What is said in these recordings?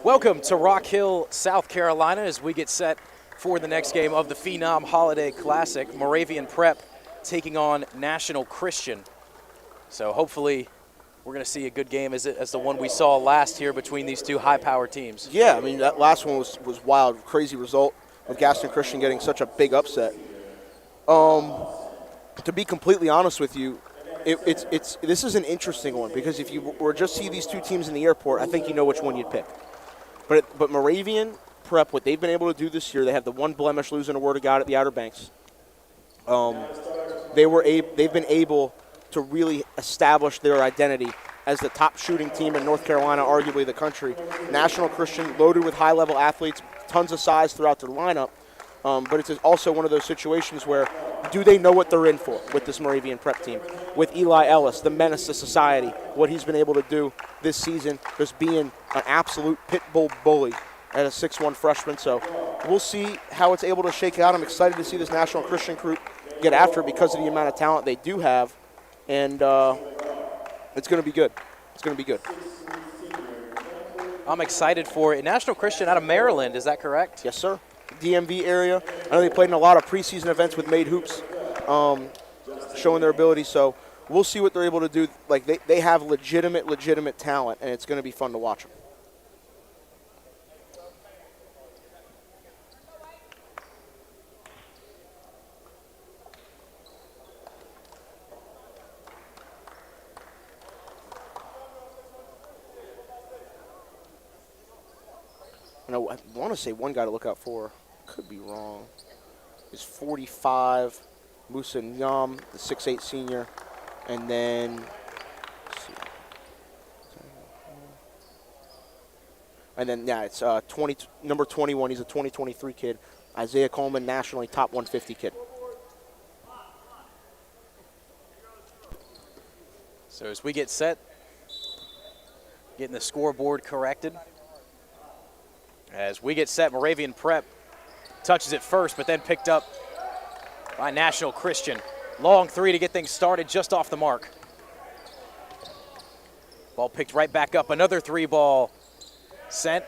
Welcome to Rock Hill, South Carolina, as we get set for the next game of the Phenom Holiday Classic. Moravian Prep taking on National Christian. So hopefully we're going to see a good game as the one we saw last year between these two high-powered teams. Yeah, I mean, that last one was wild, crazy result with Gaston Christian getting such a big upset. To be completely honest with you, this is an interesting one because if you were just see these two teams in the airport, I think you know which one you'd pick. But Moravian Prep, what they've been able to do this year, they have the one blemish losing a word of God at the Outer Banks. They've been able to really establish their identity as the top shooting team in North Carolina, arguably the country. National Christian, loaded with high-level athletes, tons of size throughout their lineup. But it's also one of those situations where do they know what they're in for with this Moravian Prep team? With Eli Ellis, the menace to society, what he's been able to do this season, just being an absolute pit bull bully at a 6'1 freshman. So we'll see how it's able to shake out. I'm excited to see this National Christian group get after it because of the amount of talent they do have. And it's going to be good. It's going to be good. I'm excited for it. National Christian out of Maryland, is that correct? Yes, sir. DMV area. I know they played in a lot of preseason events with Made Hoops, showing their ability. So we'll see what they're able to do. Like they have legitimate talent, and it's going to be fun to watch them. I want to say one guy to look out for, could be wrong, is 45, Musa Nyam, the 6'8 senior, and then, let's see. And then, yeah, it's number 21, he's a 2023 kid, Isaiah Coleman, nationally top 150 kid. So as we get set, getting the scoreboard corrected. As we get set, Moravian Prep touches it first, but then picked up by National Christian. Long three to get things started, just off the mark. Ball picked right back up. Another three ball sent.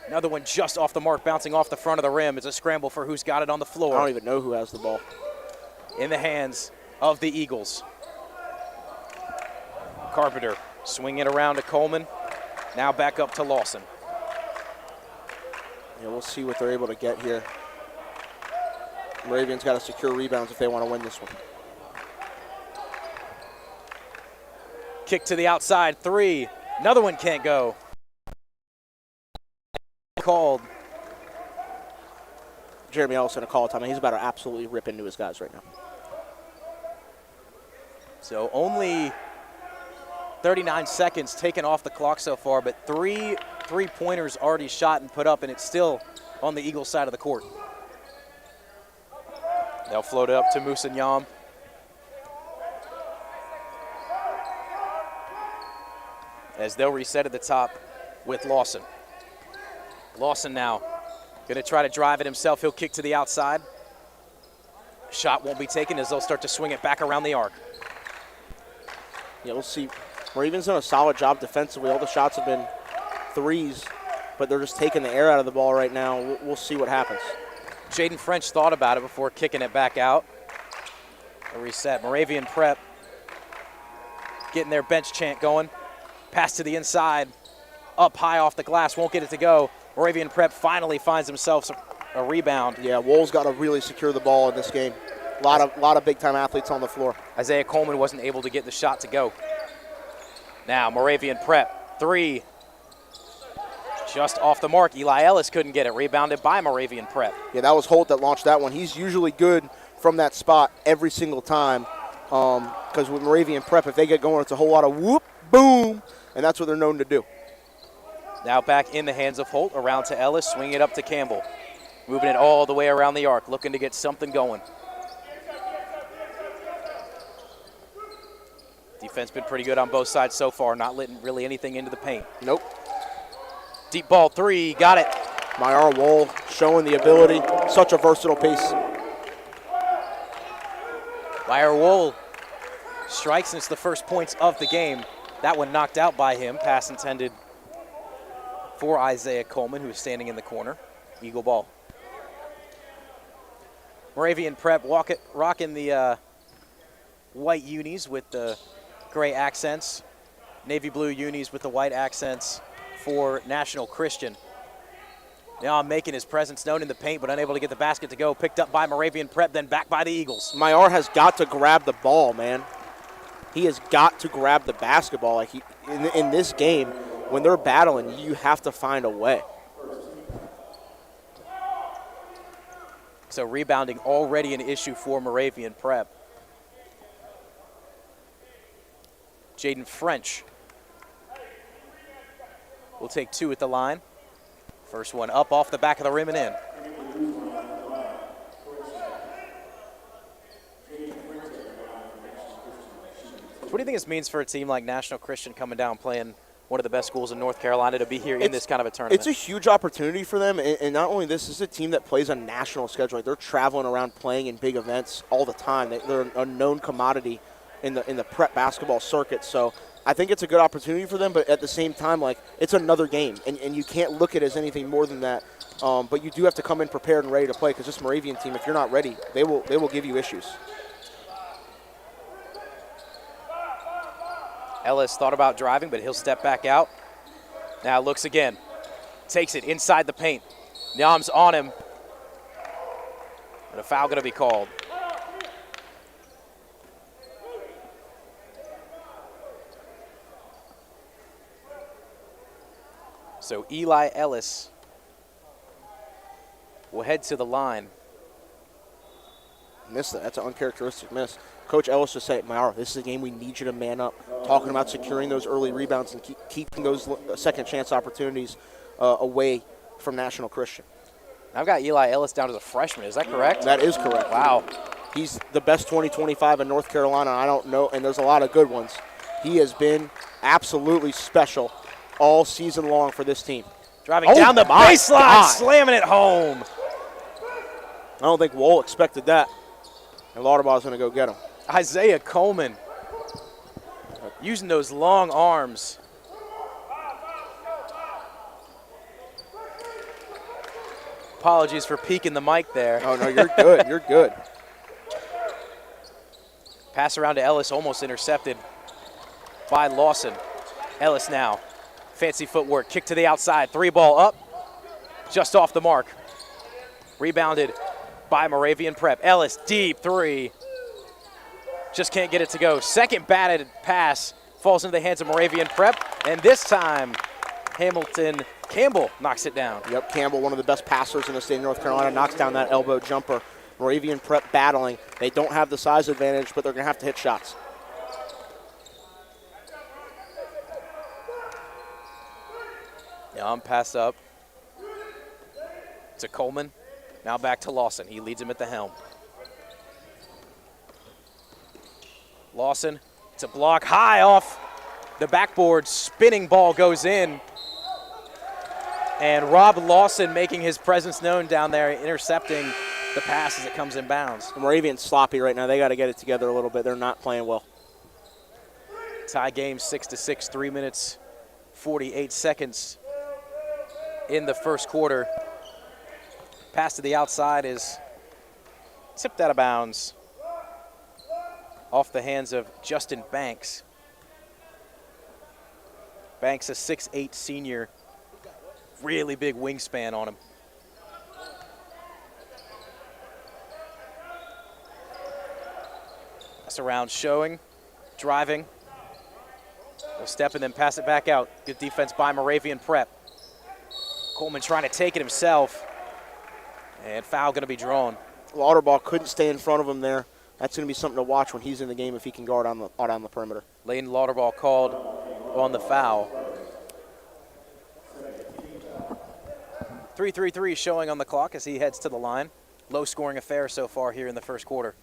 Another one just off the mark, bouncing off the front of the rim. It's a scramble for who's got it on the floor. I don't even know who has the ball. In the hands of the Eagles. Carpenter swinging it around to Coleman. Now back up to Lawson. Yeah, we'll see what they're able to get here. Moravian's got to secure rebounds if they want to win this one. Kick to the outside, three. Another one can't go. Called. Jeremy Ellison a call time. He's about to absolutely rip into his guys right now. So only 39 seconds taken off the clock so far, but three three-pointers already shot and put up, and it's still on the Eagles side of the court. They'll float it up to Musa Nyam. As they'll reset at the top with Lawson. Lawson now going to try to drive it himself. He'll kick to the outside. Shot won't be taken as they'll start to swing it back around the arc. Yeah, we'll see. Moravian's done a solid job defensively. All the shots have been threes, but they're just taking the air out of the ball right now. We'll see what happens. Jaden French thought about it before kicking it back out. A reset. Moravian Prep getting their bench chant going. Pass to the inside. Up high off the glass. Won't get it to go. Moravian Prep finally finds themselves a rebound. Yeah, Wool's got to really secure the ball in this game. A lot of big-time athletes on the floor. Isaiah Coleman wasn't able to get the shot to go. Now Moravian Prep, three. Just off the mark. Eli Ellis couldn't get it. Rebounded by Moravian Prep. Yeah, that was Holt that launched that one. He's usually good from that spot every single time. Because with Moravian Prep, if they get going, it's a whole lot of whoop, boom, and that's what they're known to do. Now back in the hands of Holt, around to Ellis, swinging it up to Campbell. Moving it all the way around the arc, looking to get something going. Defense been pretty good on both sides so far, not letting really anything into the paint. Nope. Deep ball three, got it. Myara Wool showing the ability, such a versatile piece. Myara Wool strikes, and it's the first points of the game. That one knocked out by him, pass intended for Isaiah Coleman, who's standing in the corner. Eagle ball. Moravian Prep rocking the white unis with the gray accents. Navy blue unis with the white accents for National Christian. Now making his presence known in the paint, but unable to get the basket to go. Picked up by Moravian Prep, then back by the Eagles. Maillard has got to grab the ball, man. He has got to grab the basketball. Like in this game, when they're battling, you have to find a way. So rebounding already an issue for Moravian Prep. Jaden French will take 2 at the line. First one up off the back of the rim and in. What do you think this means for a team like National Christian coming down playing one of the best schools in North Carolina to be here in this kind of a tournament? It's a huge opportunity for them, and not only this is a team that plays a national schedule. Like, they're traveling around playing in big events all the time. They're a known commodity in the prep basketball circuit. So I think it's a good opportunity for them, but at the same time, like, it's another game, and you can't look at it as anything more than that. But you do have to come in prepared and ready to play, because this Moravian team, if you're not ready, they will give you issues. Ellis thought about driving, but he'll step back out. Now looks again. Takes it inside the paint. Nyam's on him. And a foul going to be called. So Eli Ellis will head to the line. Missed that. That's an uncharacteristic miss. Coach Ellis just said, Maillard, this is a game we need you to man up. Talking about securing those early rebounds and keeping those second chance opportunities away from National Christian. I've got Eli Ellis down as a freshman. Is that correct? That is correct. Wow. He's the best 2025 in North Carolina. I don't know, and there's a lot of good ones. He has been absolutely special all season long for this team. Driving down the baseline, slamming it home. I don't think Wohl expected that. And Lauterbach's going to go get him. Isaiah Coleman using those long arms. Apologies for peeking the mic there. Oh, no, you're good. You're good. Pass around to Ellis, almost intercepted by Lawson. Ellis now. Fancy footwork, kick to the outside. 3-ball up, just off the mark. Rebounded by Moravian Prep. Ellis, deep 3. Just can't get it to go. Second batted pass falls into the hands of Moravian Prep, and this time Campbell knocks it down. Yep, Campbell, one of the best passers in the state of North Carolina, knocks down that elbow jumper. Moravian Prep battling. They don't have the size advantage, but they're going to have to hit shots. Young pass up to Coleman. Now back to Lawson. He leads him at the helm. Lawson to block high off the backboard. Spinning ball goes in. And Rob Lawson making his presence known down there, intercepting the pass as it comes in bounds. The Moravian's sloppy right now. They got to get it together a little bit. They're not playing well. Tie game 6-6, 3 minutes, 48 seconds in the first quarter. Pass to the outside is tipped out of bounds off the hands of Justin Banks. Banks, a 6'8" senior, really big wingspan on him. That's around showing, driving. They'll step and then pass it back out. Good defense by Moravian Prep. Coleman trying to take it himself. And foul going to be drawn. Lauterbach couldn't stay in front of him there. That's going to be something to watch when he's in the game if he can guard on the perimeter. Layden Lauterbach called on the foul. 3:33 showing on the clock as he heads to the line. Low-scoring affair so far here in the first quarter.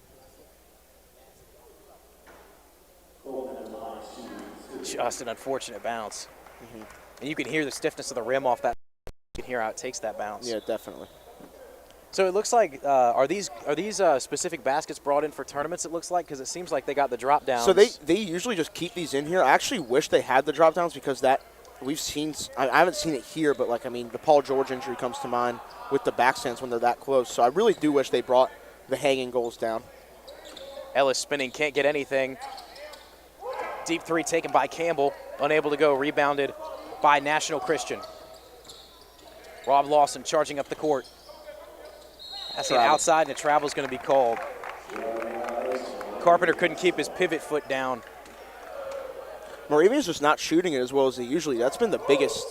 Just an unfortunate bounce. Mm-hmm. And you can hear the stiffness of the rim off that. You can hear how it takes that bounce. Yeah, definitely. So it looks like, are these specific baskets brought in for tournaments, it looks like? Because it seems like they got the drop downs. So they usually just keep these in here. I actually wish they had the drop downs because that we've seen, I haven't seen it here, but like, I mean, the Paul George injury comes to mind with the backstands when they're that close. So I really do wish they brought the hanging goals down. Ellis spinning, can't get anything. Deep three taken by Campbell, unable to go, rebounded by National Christian. Rob Lawson charging up the court. That's an outside, and a travel's going to be called. Carpenter couldn't keep his pivot foot down. Moravian's just not shooting it as well as they usually. That's been the biggest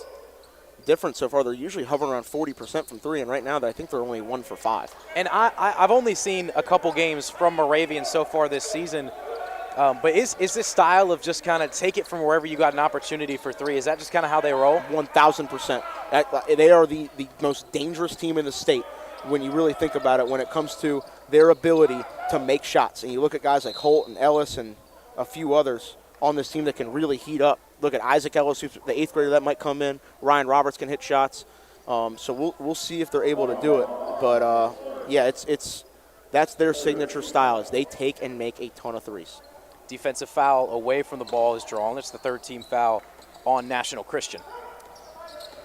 difference so far. They're usually hovering around 40% from three, and right now I think they're only 1 for 5. And I've only seen a couple games from Moravian so far this season. But is this style of just kind of take it from wherever you got an opportunity for three, is that just kind of how they roll? 1,000%. They are the most dangerous team in the state when you really think about it when it comes to their ability to make shots. And you look at guys like Holt and Ellis and a few others on this team that can really heat up. Look at Isaac Ellis, who's the 8th grader that might come in. Ryan Roberts can hit shots. So we'll see if they're able to do it. But, yeah, that's their signature style is they take and make a ton of threes. Defensive foul away from the ball is drawn. It's the 3rd team foul on National Christian.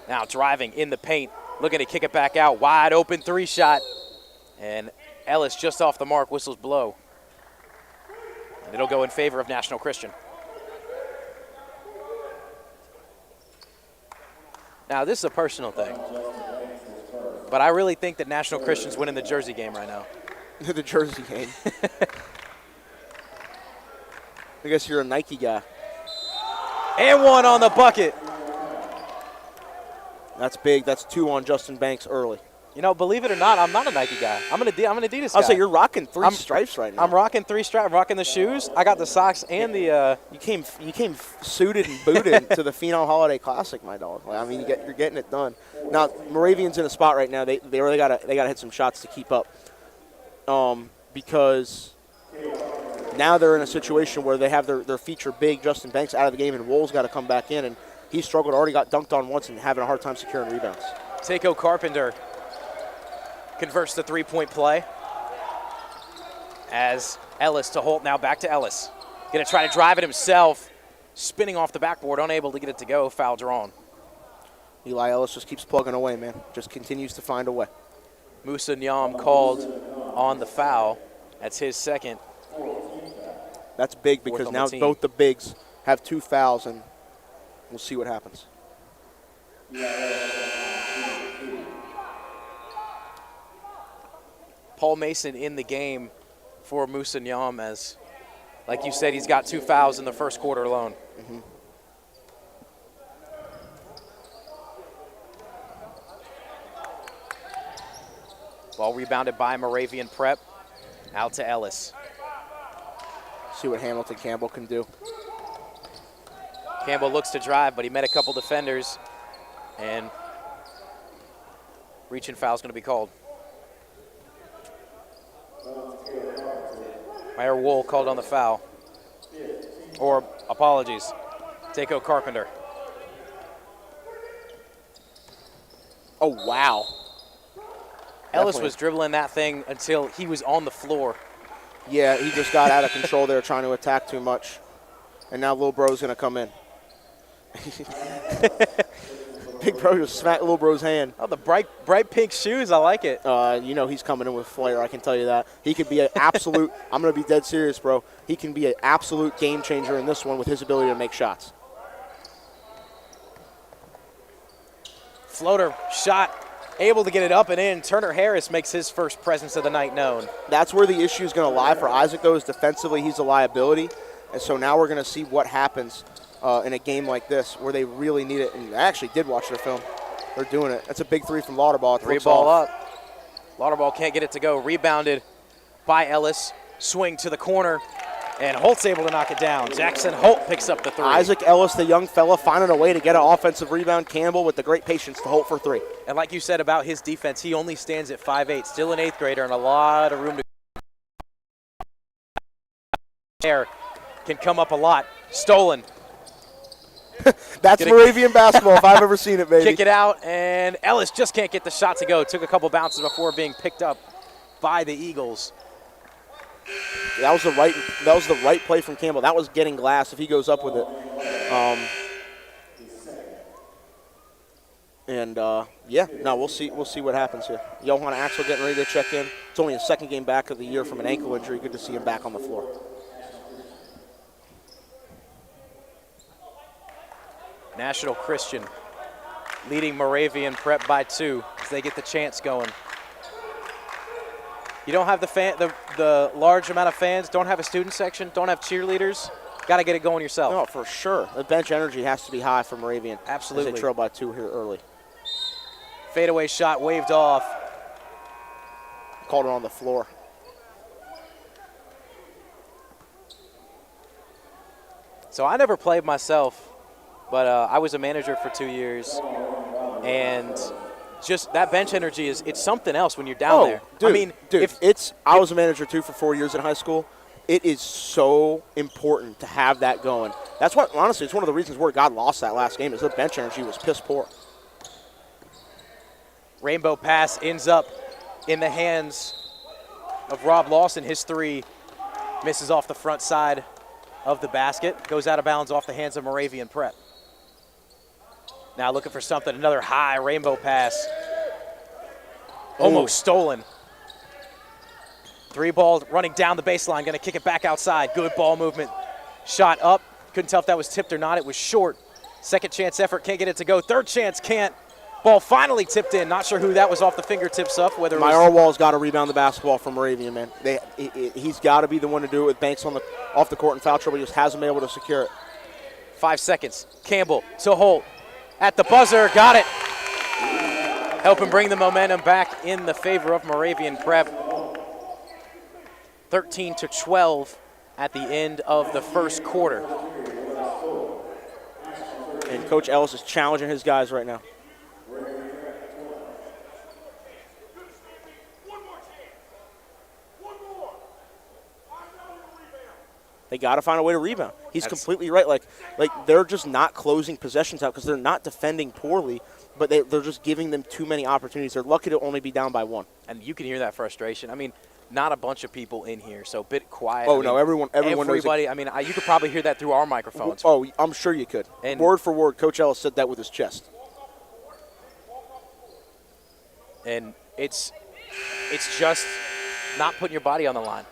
Now driving in the paint, looking to kick it back out. Wide open 3-shot. And Ellis just off the mark, whistles blow. And it'll go in favor of National Christian. Now this is a personal thing, but I really think that National Christian's winning the Jersey game right now. The Jersey game. I guess you're a Nike guy. And one on the bucket. That's big. That's 2 on Justin Banks early. You know, believe it or not, I'm not a Nike guy. I'm an Adidas guy. I'll say you're rocking 3 stripes right now. I'm rocking 3 stripes. I'm rocking the shoes. I got the socks and the. You came suited and booted to the Phenom Holiday Classic, my dog. I mean, you're getting it done. Now Moravian's in a spot right now. They really gotta hit some shots to keep up. Because now they're in a situation where they have their feature big Justin Banks out of the game, and Wool's got to come back in, and he struggled. Already got dunked on once and having a hard time securing rebounds. Takeo Carpenter converts the 3-point play. As Ellis to Holt, now back to Ellis. Going to try to drive it himself. Spinning off the backboard, unable to get it to go. Foul drawn. Eli Ellis just keeps plugging away, man. Just continues to find a way. Musa Nyam called on the foul. That's his 2nd. That's big because now both the bigs have 2 fouls, and we'll see what happens. Paul Mason in the game for Musa Nyam as, like you said, he's got 2 fouls in the first quarter alone. Mm-hmm. Ball rebounded by Moravian Prep. Out to Ellis. See what Hamilton Campbell can do. Campbell looks to drive, but he met a couple defenders, and reaching foul is going to be called. Meyer Wool called on the foul. Or, apologies, Takeo Carpenter. Oh, wow. Ellis was dribbling that thing until he was on the floor. Yeah, he just got out of control there trying to attack too much. And now Lil Bro's going to come in. Big Bro just smacked Lil Bro's hand. Oh, the bright pink shoes. I like it. You know he's coming in with flair, I can tell you that. He could be an absolute – I'm going to be dead serious, bro. He can be an absolute game changer in this one with his ability to make shots. Floater shot. Able to get it up and in. Turner Harris makes his first presence of the night known. That's where the issue is going to lie for Isaac, though, is defensively he's a liability. And so now we're going to see what happens in a game like this where they really need it. And I actually did watch their film. They're doing it. That's a big 3 from Lauterball. 3 ball up. Lauterball can't get it to go. Rebounded by Ellis. Swing to the corner. And Holt's able to knock it down. Jackson Holt picks up the 3. Isaac Ellis, the young fella, finding a way to get an offensive rebound. Campbell with the great patience to Holt for 3. And like you said about his defense, he only stands at 5'8", still an 8th grader, and a lot of room to there. Can come up a lot. Stolen. That's Moravian basketball if I've ever seen it, baby. Kick it out, and Ellis just can't get the shot to go. Took a couple bounces before being picked up by the Eagles. That was the right play from Campbell. That was getting glass if he goes up with it. And, yeah, no, we'll see what happens here. Johan Axel getting ready to check in. It's only his second game back of the year from an ankle injury. Good to see him back on the floor. National Christian leading Moravian Prep by 2 as they get the chants going. You don't have the large amount of fans, don't have a student section, don't have cheerleaders. Got to get it going yourself. No, for sure. The bench energy has to be high for Moravian. Absolutely. As they trail by 2 here early. Fadeaway shot waved off. Called it on the floor. So I never played myself, but I was a manager for 2 years. And just that bench energy it's something else when you're down there. Dude, I mean, I was a manager too for 4 years in high school. It is so important to have that going. That's why, honestly, it's one of the reasons where God lost that last game is the bench energy was piss poor. Rainbow pass ends up in the hands of Rob Lawson. His 3 misses off the front side of the basket. Goes out of bounds off the hands of Moravian Prep. Now looking for something, another high rainbow pass. Almost stolen. 3 ball running down the baseline, going to kick it back outside. Good ball movement. Shot up. Couldn't tell if that was tipped or not. It was short. Second chance effort, can't get it to go. Third chance, can't. Ball finally tipped in. Not sure who that was off the fingertips of. Whether Wall's got to rebound the basketball from Moravian, man. He's got to be the one to do it with Banks off the court in foul trouble. He just hasn't been able to secure it. 5 seconds. Campbell to Holt. At the buzzer, got it. Helping bring the momentum back in the favor of Moravian Prep. 13-12 at the end of the first quarter. And Coach Ellis is challenging his guys right now. They got to find a way to rebound. He's completely right. Like they're just not closing possessions out because they're not defending poorly, but they're just giving them too many opportunities. They're lucky to only be down by 1. And you can hear that frustration. I mean, not a bunch of people in here, so a bit quiet. Oh, no, everyone knows it. I mean, you could probably hear that through our microphones. Oh, I'm sure you could. And word for word, Coach Ellis said that with his chest. And it's just not putting your body on the line.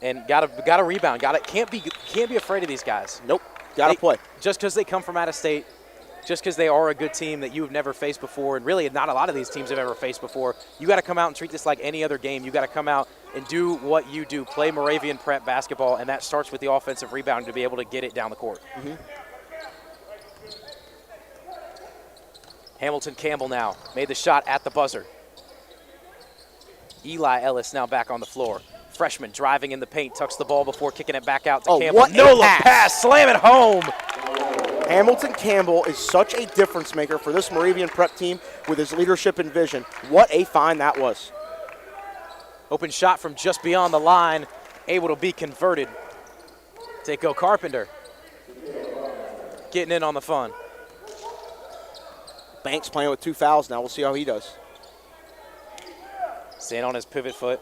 And gotta rebound. Can't be afraid of these guys. Nope. Gotta play. Just because they come from out of state, just because they are a good team that you have never faced before, and really not a lot of these teams have ever faced before, you got to come out and treat this like any other game. You got to come out and do what you do, play Moravian Prep basketball, and that starts with the offensive rebound to be able to get it down the court. Mm-hmm. Hamilton Campbell now made the shot at the buzzer. Eli Ellis now back on the floor. Freshman driving in the paint, tucks the ball before kicking it back out to Campbell. No pass, slam it home. Hamilton Campbell is such a difference maker for this Moravian Prep team with his leadership and vision. What a find that was. Open shot from just beyond the line, able to be converted. Takeo Carpenter getting in on the fun. Banks playing with 2 fouls now. We'll see how he does. Staying on his pivot foot.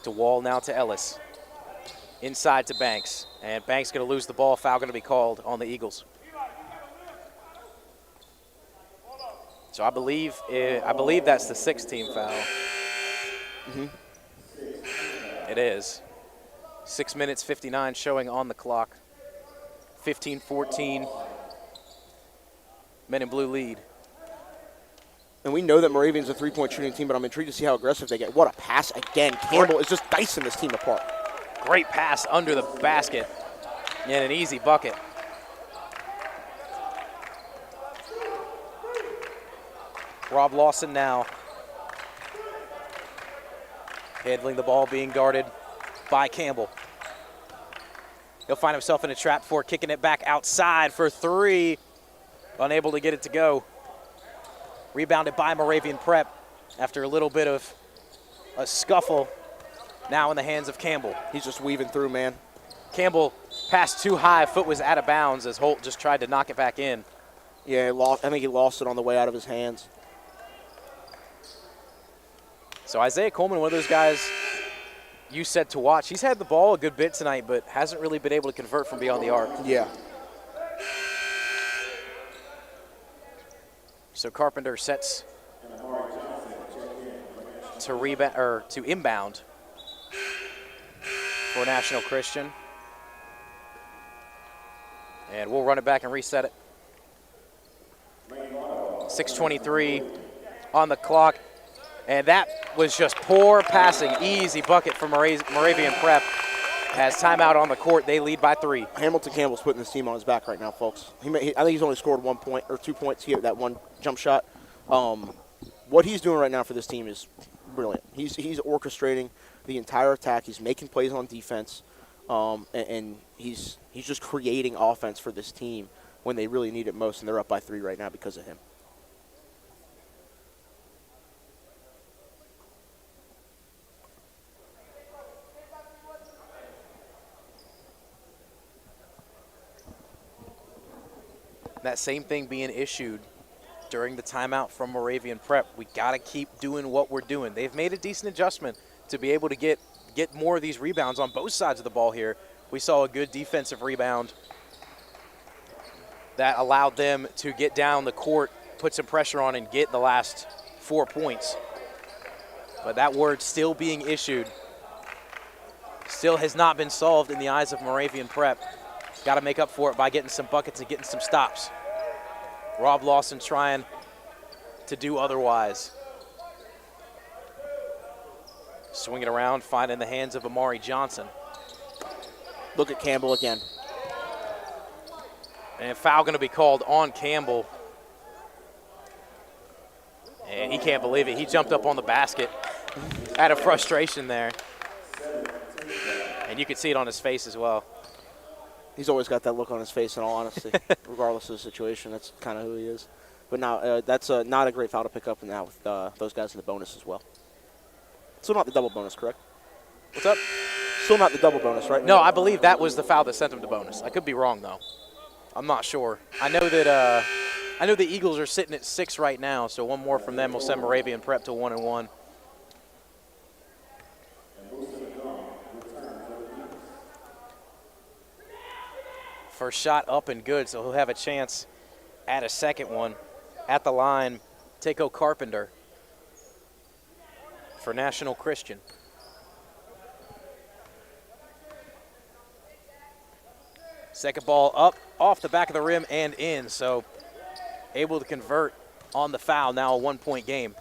To Wall now to Ellis. Inside to Banks. And Banks going to lose the ball. Foul going to be called on the Eagles. So I believe that's the 6th team foul. Mm-hmm. It is. 6 minutes 59 showing on the clock. 15-14. Men in blue lead. And we know that Moravian's a 3-point shooting team, but I'm intrigued to see how aggressive they get. What a pass again. Campbell is just dicing this team apart. Great pass under the basket and an easy bucket. Rob Lawson now handling the ball, being guarded by Campbell. He'll find himself in a trap before kicking it back outside for 3. Unable to get it to go. Rebounded by Moravian Prep after a little bit of a scuffle. Now in the hands of Campbell. He's just weaving through, man. Campbell passed too high. Foot was out of bounds as Holt just tried to knock it back in. Yeah, I think he lost it on the way out of his hands. So Isaiah Coleman, one of those guys you said to watch. He's had the ball a good bit tonight, but hasn't really been able to convert from beyond the arc. Yeah. So Carpenter sets to rebound or to inbound for National Christian. And we'll run it back and reset it. 6:23 on the clock. And that was just poor passing. Easy bucket for Moravian Prep. Has timeout on the court. They lead by 3. Hamilton Campbell's putting this team on his back right now, folks. I think he's only scored 1 point or 2 points here, that one jump shot. What he's doing right now for this team is brilliant. He's orchestrating the entire attack. He's making plays on defense, and he's just creating offense for this team when they really need it most, and they're up by 3 right now because of him. That same thing being issued during the timeout from Moravian Prep. We got to keep doing what we're doing. They've made a decent adjustment to be able to get more of these rebounds on both sides of the ball here. We saw a good defensive rebound that allowed them to get down the court, put some pressure on, and get the last 4 points. But that word still being issued still has not been solved in the eyes of Moravian Prep. Got to make up for it by getting some buckets and getting some stops. Rob Lawson trying to do otherwise. Swing it around, finding the hands of Amari Johnson. Look at Campbell again. And foul going to be called on Campbell. And he can't believe it. He jumped up on the basket out of frustration there. And you could see it on his face as well. He's always got that look on his face, in all honesty, regardless of the situation. That's kind of who he is. But now that's not a great foul to pick up now with those guys in the bonus as well. Still not the double bonus, correct? What's up? Still not the double bonus, right? No, I believe that was the foul that sent him to bonus. I could be wrong, though. I'm not sure. I know that the Eagles are sitting at 6 right now, so one more from them will send Moravian Prep to 1-1. First shot up and good, so he'll have a chance at a second one. At the line, Takeo Carpenter for National Christian. Second ball up, off the back of the rim and in, so able to convert on the foul, now a 1 point game.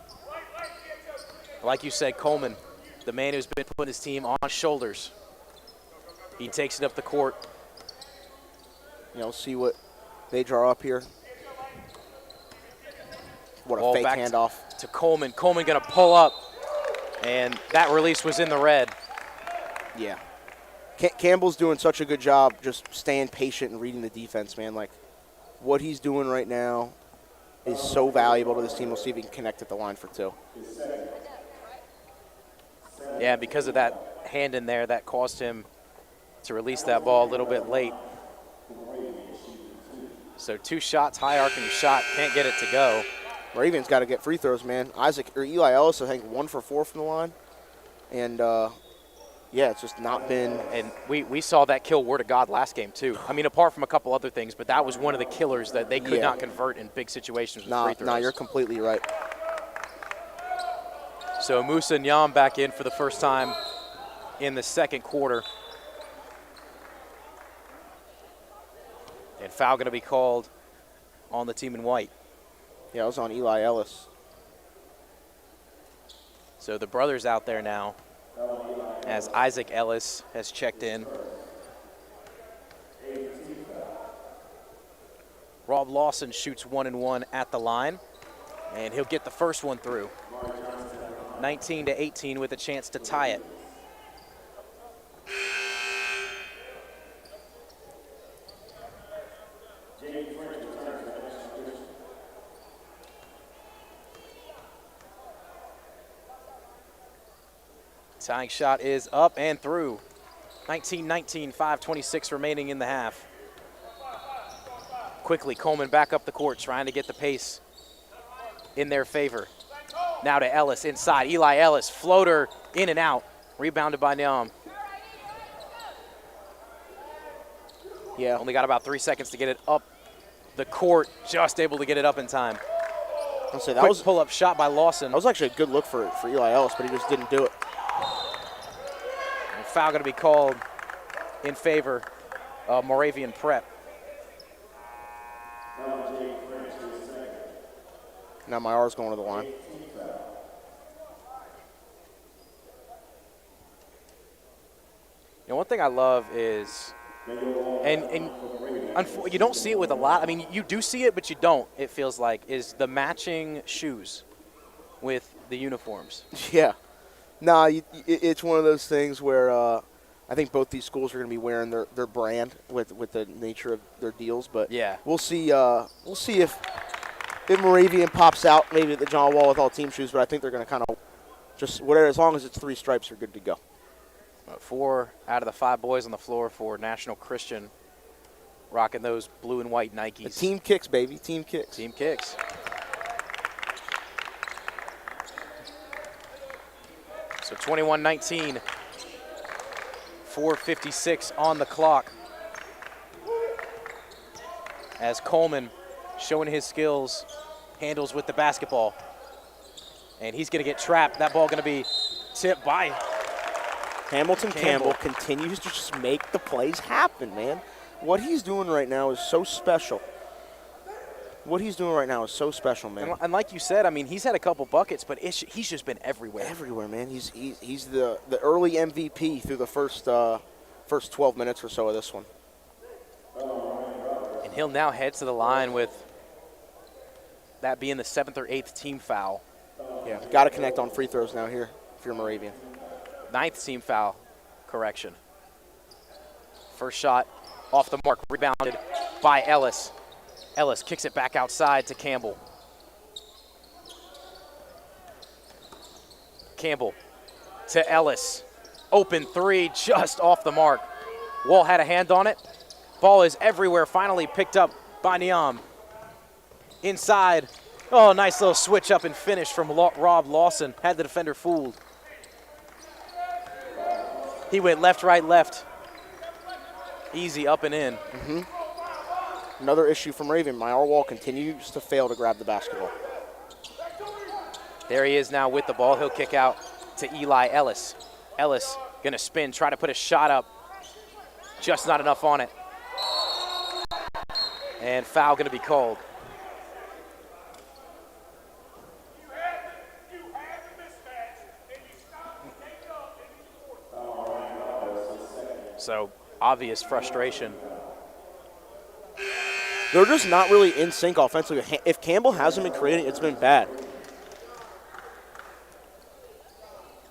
Like you said, Coleman, the man who's been putting his team on his shoulders. He takes it up the court. You know, see what they draw up here. What a Ball fake back handoff. To Coleman. Coleman going to pull up, and that release was in the red. Yeah. Campbell's doing such a good job just staying patient and reading the defense, man. Like, what he's doing right now is so valuable to this team. We'll see if he can connect at the line for 2. Yeah, because of that hand in there, that caused him to release that ball a little bit late. So 2 shots, high arcing shot, can't get it to go. Moravian's got to get free throws, man. Eli Ellis, I think, 1 for 4 from the line. And, yeah, it's just not been. And we saw that kill Word of God last game, too. I mean, apart from a couple other things, but that was one of the killers that they could not convert in big situations with free throws. No, you're completely right. So Musa Nyam back in for the first time in the second quarter. And foul going to be called on the team in white. Yeah, it was on Eli Ellis. So the brothers out there now as Isaac Ellis has checked in. Rob Lawson shoots 1-1 at the line, and he'll get the first one through. 19-18 with a chance to tie it. Tying shot is up and through. 19-19, 5:26 remaining in the half. Quickly, Coleman back up the court, trying to get the pace in their favor. Now to Ellis inside. Eli Ellis, floater in and out. Rebounded by Nyam. Yeah. Only got about 3 seconds to get it up the court. Just able to get it up in time. I'll say Quick pull-up shot by Lawson. That was actually a good look for Eli Ellis, but he just didn't do it. And foul going to be called in favor of Moravian Prep. Now my R's going to the line. You know, one thing I love is, and you don't see it with a lot. I mean, you do see it, but you don't, it feels like, is the matching shoes with the uniforms. Yeah. Nah, it's one of those things where I think both these schools are going to be wearing their brand with the nature of their deals. But yeah, we'll see if Moravian pops out maybe at the John Wall with all team shoes. But I think they're going to kind of just whatever, as long as it's 3 stripes, are good to go. 4 out of the 5 boys on the floor for National Christian, rocking those blue and white Nikes. The team kicks, baby. Team kicks. Team kicks. So 21-19, 4:56 on the clock. As Coleman showing his skills, handles with the basketball. And he's going to get trapped. That ball going to be tipped by Hamilton Campbell continues to just make the plays happen, man. What he's doing right now is so special. Man. And like you said, I mean, he's had a couple buckets, but he's just been everywhere. Everywhere, man. He's the early MVP through the first 12 minutes or so of this one. And he'll now head to the line with that being the 7th or 8th team foul. Yeah, got to connect on free throws now here if you're Moravian. 9th team foul, correction. First shot off the mark, rebounded by Ellis. Ellis kicks it back outside to Campbell. Campbell to Ellis. Open 3, just off the mark. Wall had a hand on it. Ball is everywhere, finally picked up by Niam. Inside. Oh, nice little switch up and finish from Rob Lawson. Had the defender fooled. He went left, right, left. Easy up and in. Mm-hmm. Another issue from Raven. Myar Wall continues to fail to grab the basketball. There he is now with the ball. He'll kick out to Eli Ellis. Ellis going to spin, try to put a shot up. Just not enough on it. And foul going to be called. So, obvious frustration. They're just not really in sync offensively. If Campbell hasn't been creating, it's been bad.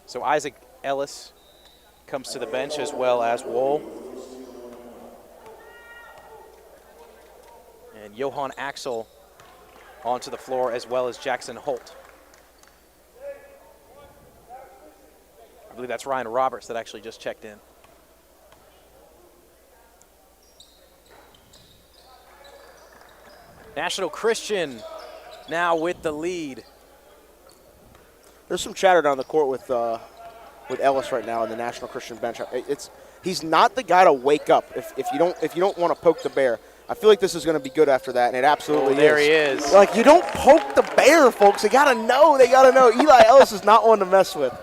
So Isaac Ellis comes to the bench as well as Wohl. And Johan Axel onto the floor as well as Jackson Holt. I believe that's Ryan Roberts that actually just checked in. National Christian now with the lead. There's some chatter down the court with Ellis right now on the National Christian bench. He's not the guy to wake up if you don't want to poke the bear. I feel like this is going to be good after that, and it absolutely is. There he is. Like, you don't poke the bear, folks. They got to know. Eli Ellis is not one to mess with.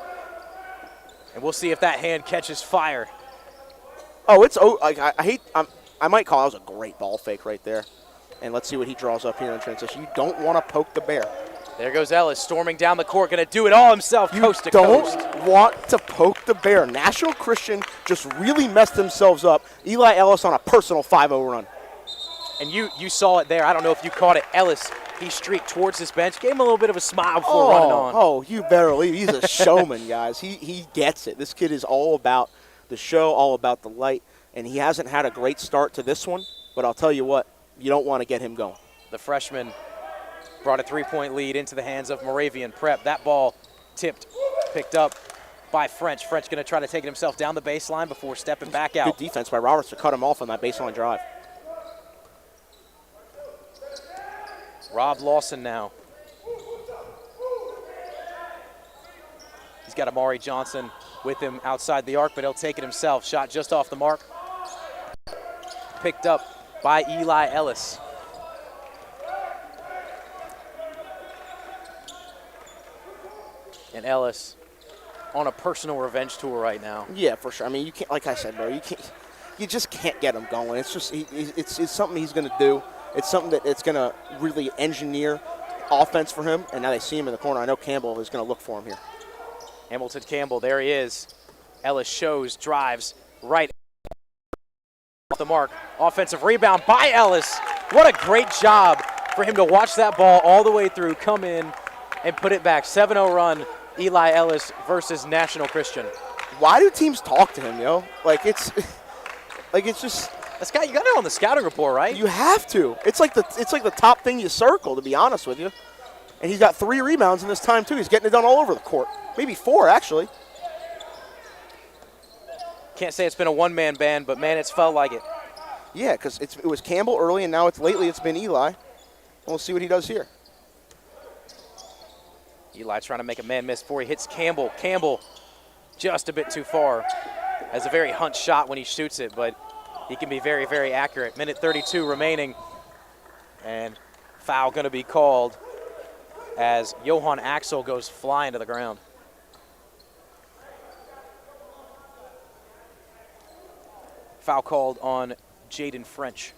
And we'll see if that hand catches fire. I might call that was a great ball fake right there. And let's see what he draws up here in transition. You don't want to poke the bear. There goes Ellis storming down the court, going to do it all himself, coast to coast. You don't want to poke the bear. National Christian just really messed themselves up. Eli Ellis on a personal 5-0 run. And you saw it there. I don't know if you caught it. Ellis, he streaked towards his bench, gave him a little bit of a smile before running on. Oh, you better believe he's a showman, guys. He gets it. This kid is all about the show, all about the light. And he hasn't had a great start to this one, but I'll tell you what, you don't want to get him going. The freshman brought a 3-point lead into the hands of Moravian Prep. That ball tipped, picked up by French. French going to try to take it himself down the baseline before stepping back out. Good defense by Roberts to cut him off on that baseline drive. Rob Lawson now. He's got Amari Johnson with him outside the arc, but he'll take it himself. Shot just off the mark. Picked up by Eli Ellis. And Ellis on a personal revenge tour right now. Yeah, for sure. I mean, you can't, like I said, bro, you just can't get him going. It's just, it's something he's going to do. It's something that it's going to really engineer offense for him. And now they see him in the corner. I know Campbell is going to look for him here. Hamilton Campbell, there he is. Ellis shows, drives right off the mark. Offensive rebound by Ellis. What a great job for him to watch that ball all the way through, come in, and put it back. 7-0 run, Eli Ellis versus National Christian. Why do teams talk to him, yo? Like it's just. This guy, you got it on the scouting report, right? You have to. It's like the top thing you circle, to be honest with you. And he's got 3 rebounds in this time too. He's getting it done all over the court. Maybe 4 actually. Can't say it's been a one-man band, but man, it's felt like it. Yeah, because it was Campbell early, and now lately it's been Eli. We'll see what he does here. Eli trying to make a man miss before he hits Campbell. Campbell just a bit too far. Has a very hunch shot when he shoots it, but he can be very, very accurate. Minute 32 remaining, and foul going to be called as Johan Axel goes flying to the ground. Foul called on Jaden French.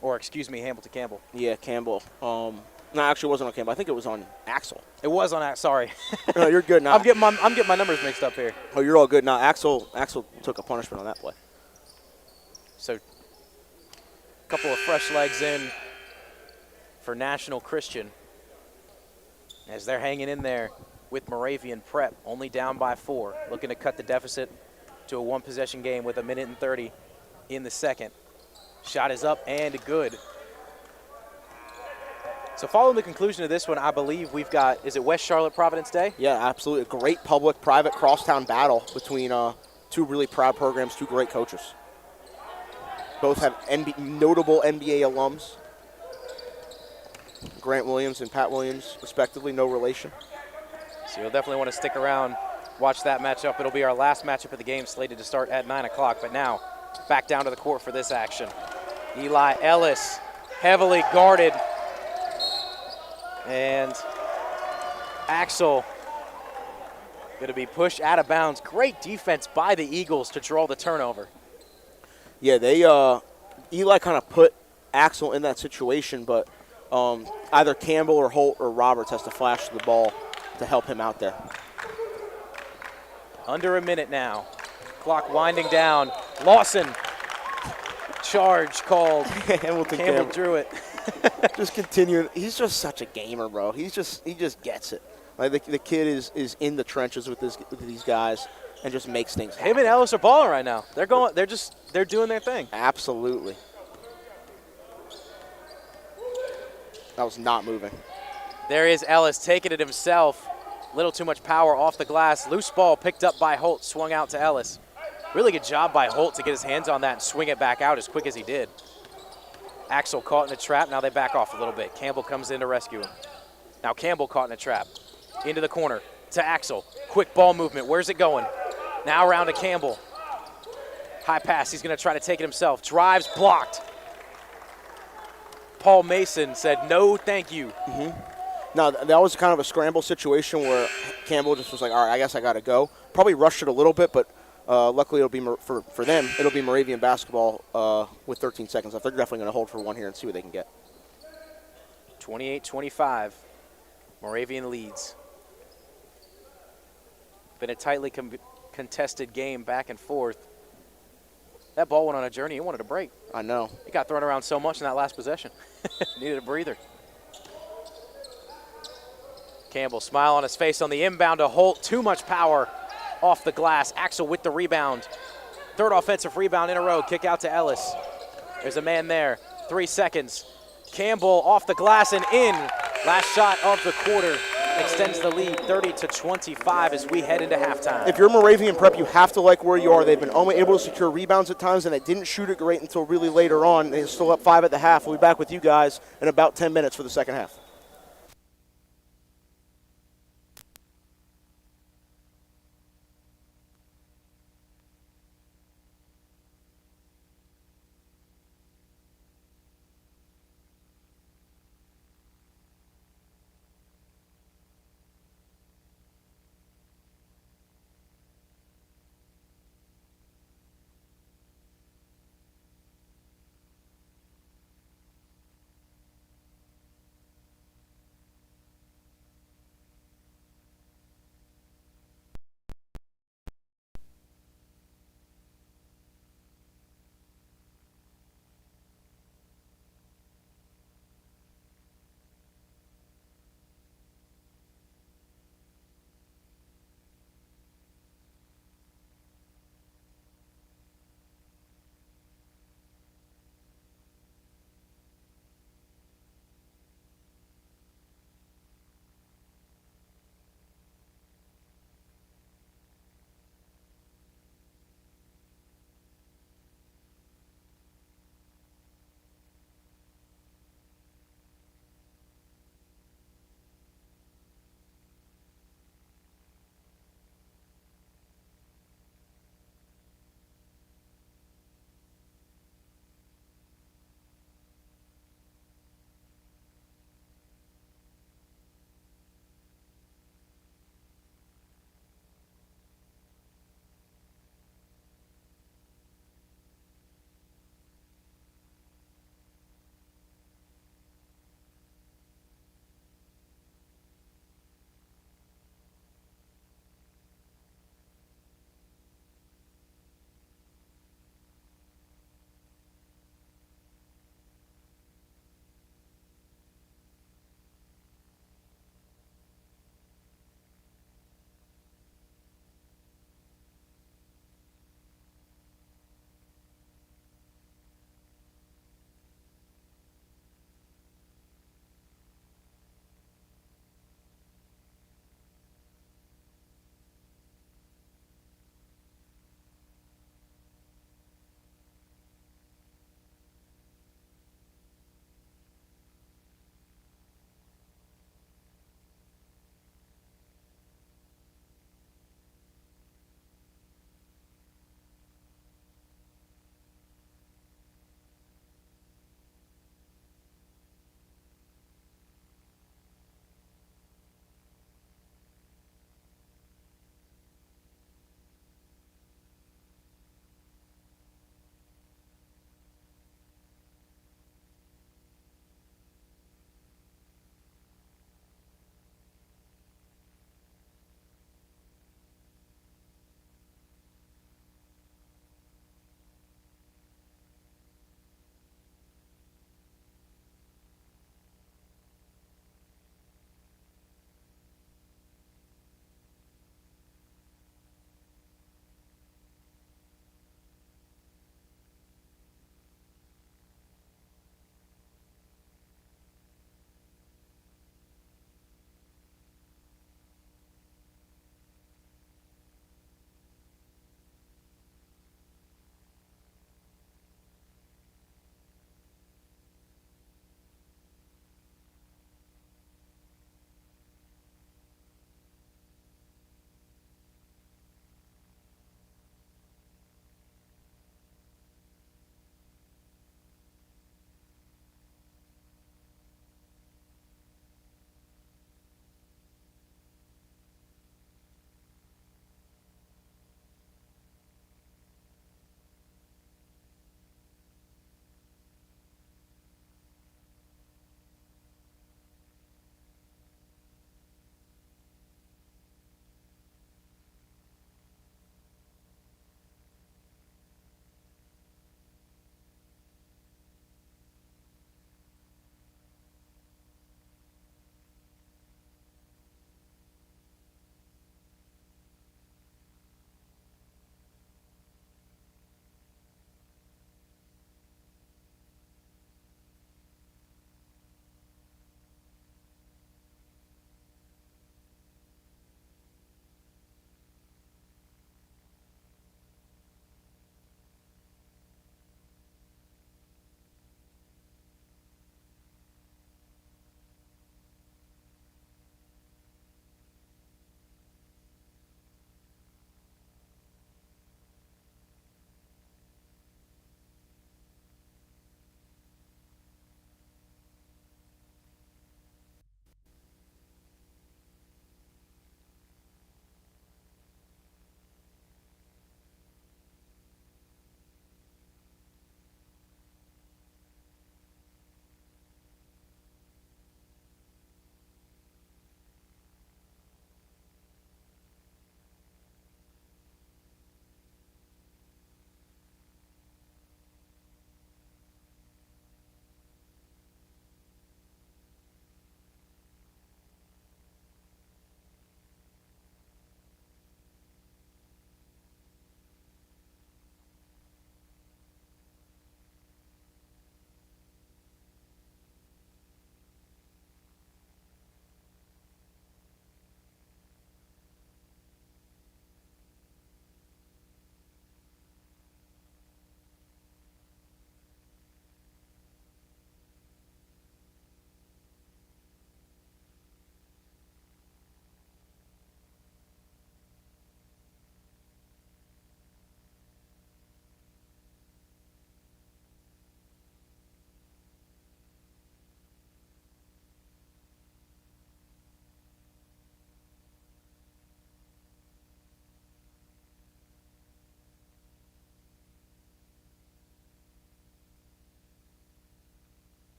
Or, excuse me, Hamilton Campbell. Yeah, Campbell. No, actually it wasn't on Campbell. I think it was on Axel. It was on Axel, sorry. No, you're good now. I'm getting my numbers mixed up here. Oh, you're all good now. Axel took a punishment on that play. So, a couple of fresh legs in for National Christian as they're hanging in there with Moravian Prep, only down by 4, looking to cut the deficit to a 1-possession game with 1:30 in the second. Shot is up and good. So following the conclusion of this one, I believe we've got, is it West Charlotte Providence Day? Yeah, absolutely. A great public-private crosstown battle between 2 really proud programs, 2 great coaches. Both have notable NBA alums. Grant Williams and Pat Williams, respectively, no relation. So you'll definitely want to stick around, watch that matchup. It'll be our last matchup of the game, slated to start at 9 o'clock. But now, back down to the court for this action. Eli Ellis, heavily guarded. And Axel going to be pushed out of bounds. Great defense by the Eagles to draw the turnover. Yeah, Eli kind of put Axel in that situation, but either Campbell or Holt or Roberts has to flash the ball to help him out there. Under a minute now. Clock winding down. Lawson. Charge called. Hamilton Campbell drew it. Just continuing. He's just such a gamer, bro. He just gets it. Like the kid is in the trenches with these guys and just makes things happen. Him and Ellis are balling right now. They're doing their thing. Absolutely. That was not moving. There is Ellis taking it himself. Little too much power off the glass. Loose ball picked up by Holt, swung out to Ellis. Really good job by Holt to get his hands on that and swing it back out as quick as he did. Axel caught in a trap. Now they back off a little bit. Campbell comes in to rescue him. Now Campbell caught in a trap. Into the corner to Axel. Quick ball movement. Where's it going? Now around to Campbell. High pass. He's going to try to take it himself. Drives, blocked. Paul Mason said, no, thank you. Now, that was kind of a scramble situation where Campbell just was like, all right, I guess I got to go. Probably rushed it a little bit, but luckily it'll be for them, it'll be Moravian basketball with 13 seconds left. They're definitely going to hold for one here and see what they can get. 28-25. Moravian leads. Been a tightly contested game back and forth. That ball went on a journey. It wanted to break. I know. It got thrown around so much in that last possession. Needed a breather. Campbell, smile on his face on the inbound to Holt. Too much power off the glass. Axel with the rebound. Third offensive rebound in a row. Kick out to Ellis. There's a man there. 3 seconds. Campbell off the glass and in. Last shot of the quarter extends the lead 30-25 as we head into halftime. If you're Moravian Prep, you have to like where you are. They've been only able to secure rebounds at times, and they didn't shoot it great until really later on. They're still up 5 at the half. We'll be back with you guys in about 10 minutes for the second half.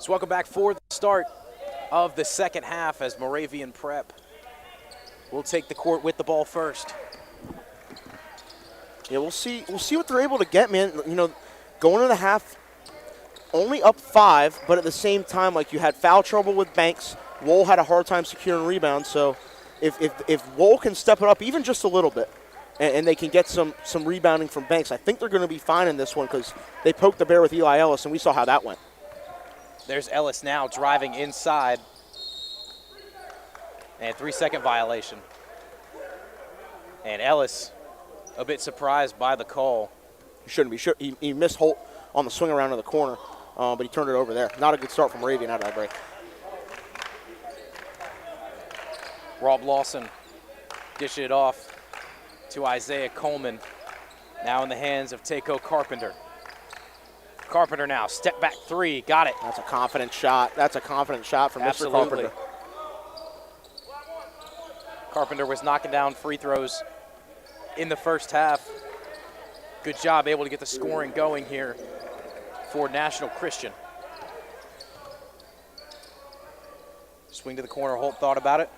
So welcome back for the start of the second half as Moravian Prep will take the court with the ball first. Yeah, we'll see what they're able to get, man. You know, going into the half, only up 5, but at the same time, like, you had foul trouble with Banks. Wohl had a hard time securing rebounds, so if Wohl can step it up even just a little bit, and they can get some rebounding from Banks, I think they're going to be fine in this one because they poked the bear with Eli Ellis, and we saw how that went. There's Ellis now driving inside. And 3-second violation. And Ellis a bit surprised by the call. He shouldn't be. He missed Holt on the swing around to the corner, but he turned it over there. Not a good start from Moravian out of that break. Rob Lawson dishing it off to Isaiah Coleman. Now in the hands of Takeo Carpenter. Carpenter now, step back 3, got it. That's a confident shot. That's a confident shot from Mr. Carpenter. Carpenter was knocking down free throws in the first half. Good job able to get the scoring going here for National Christian. Swing to the corner, Holt thought about it.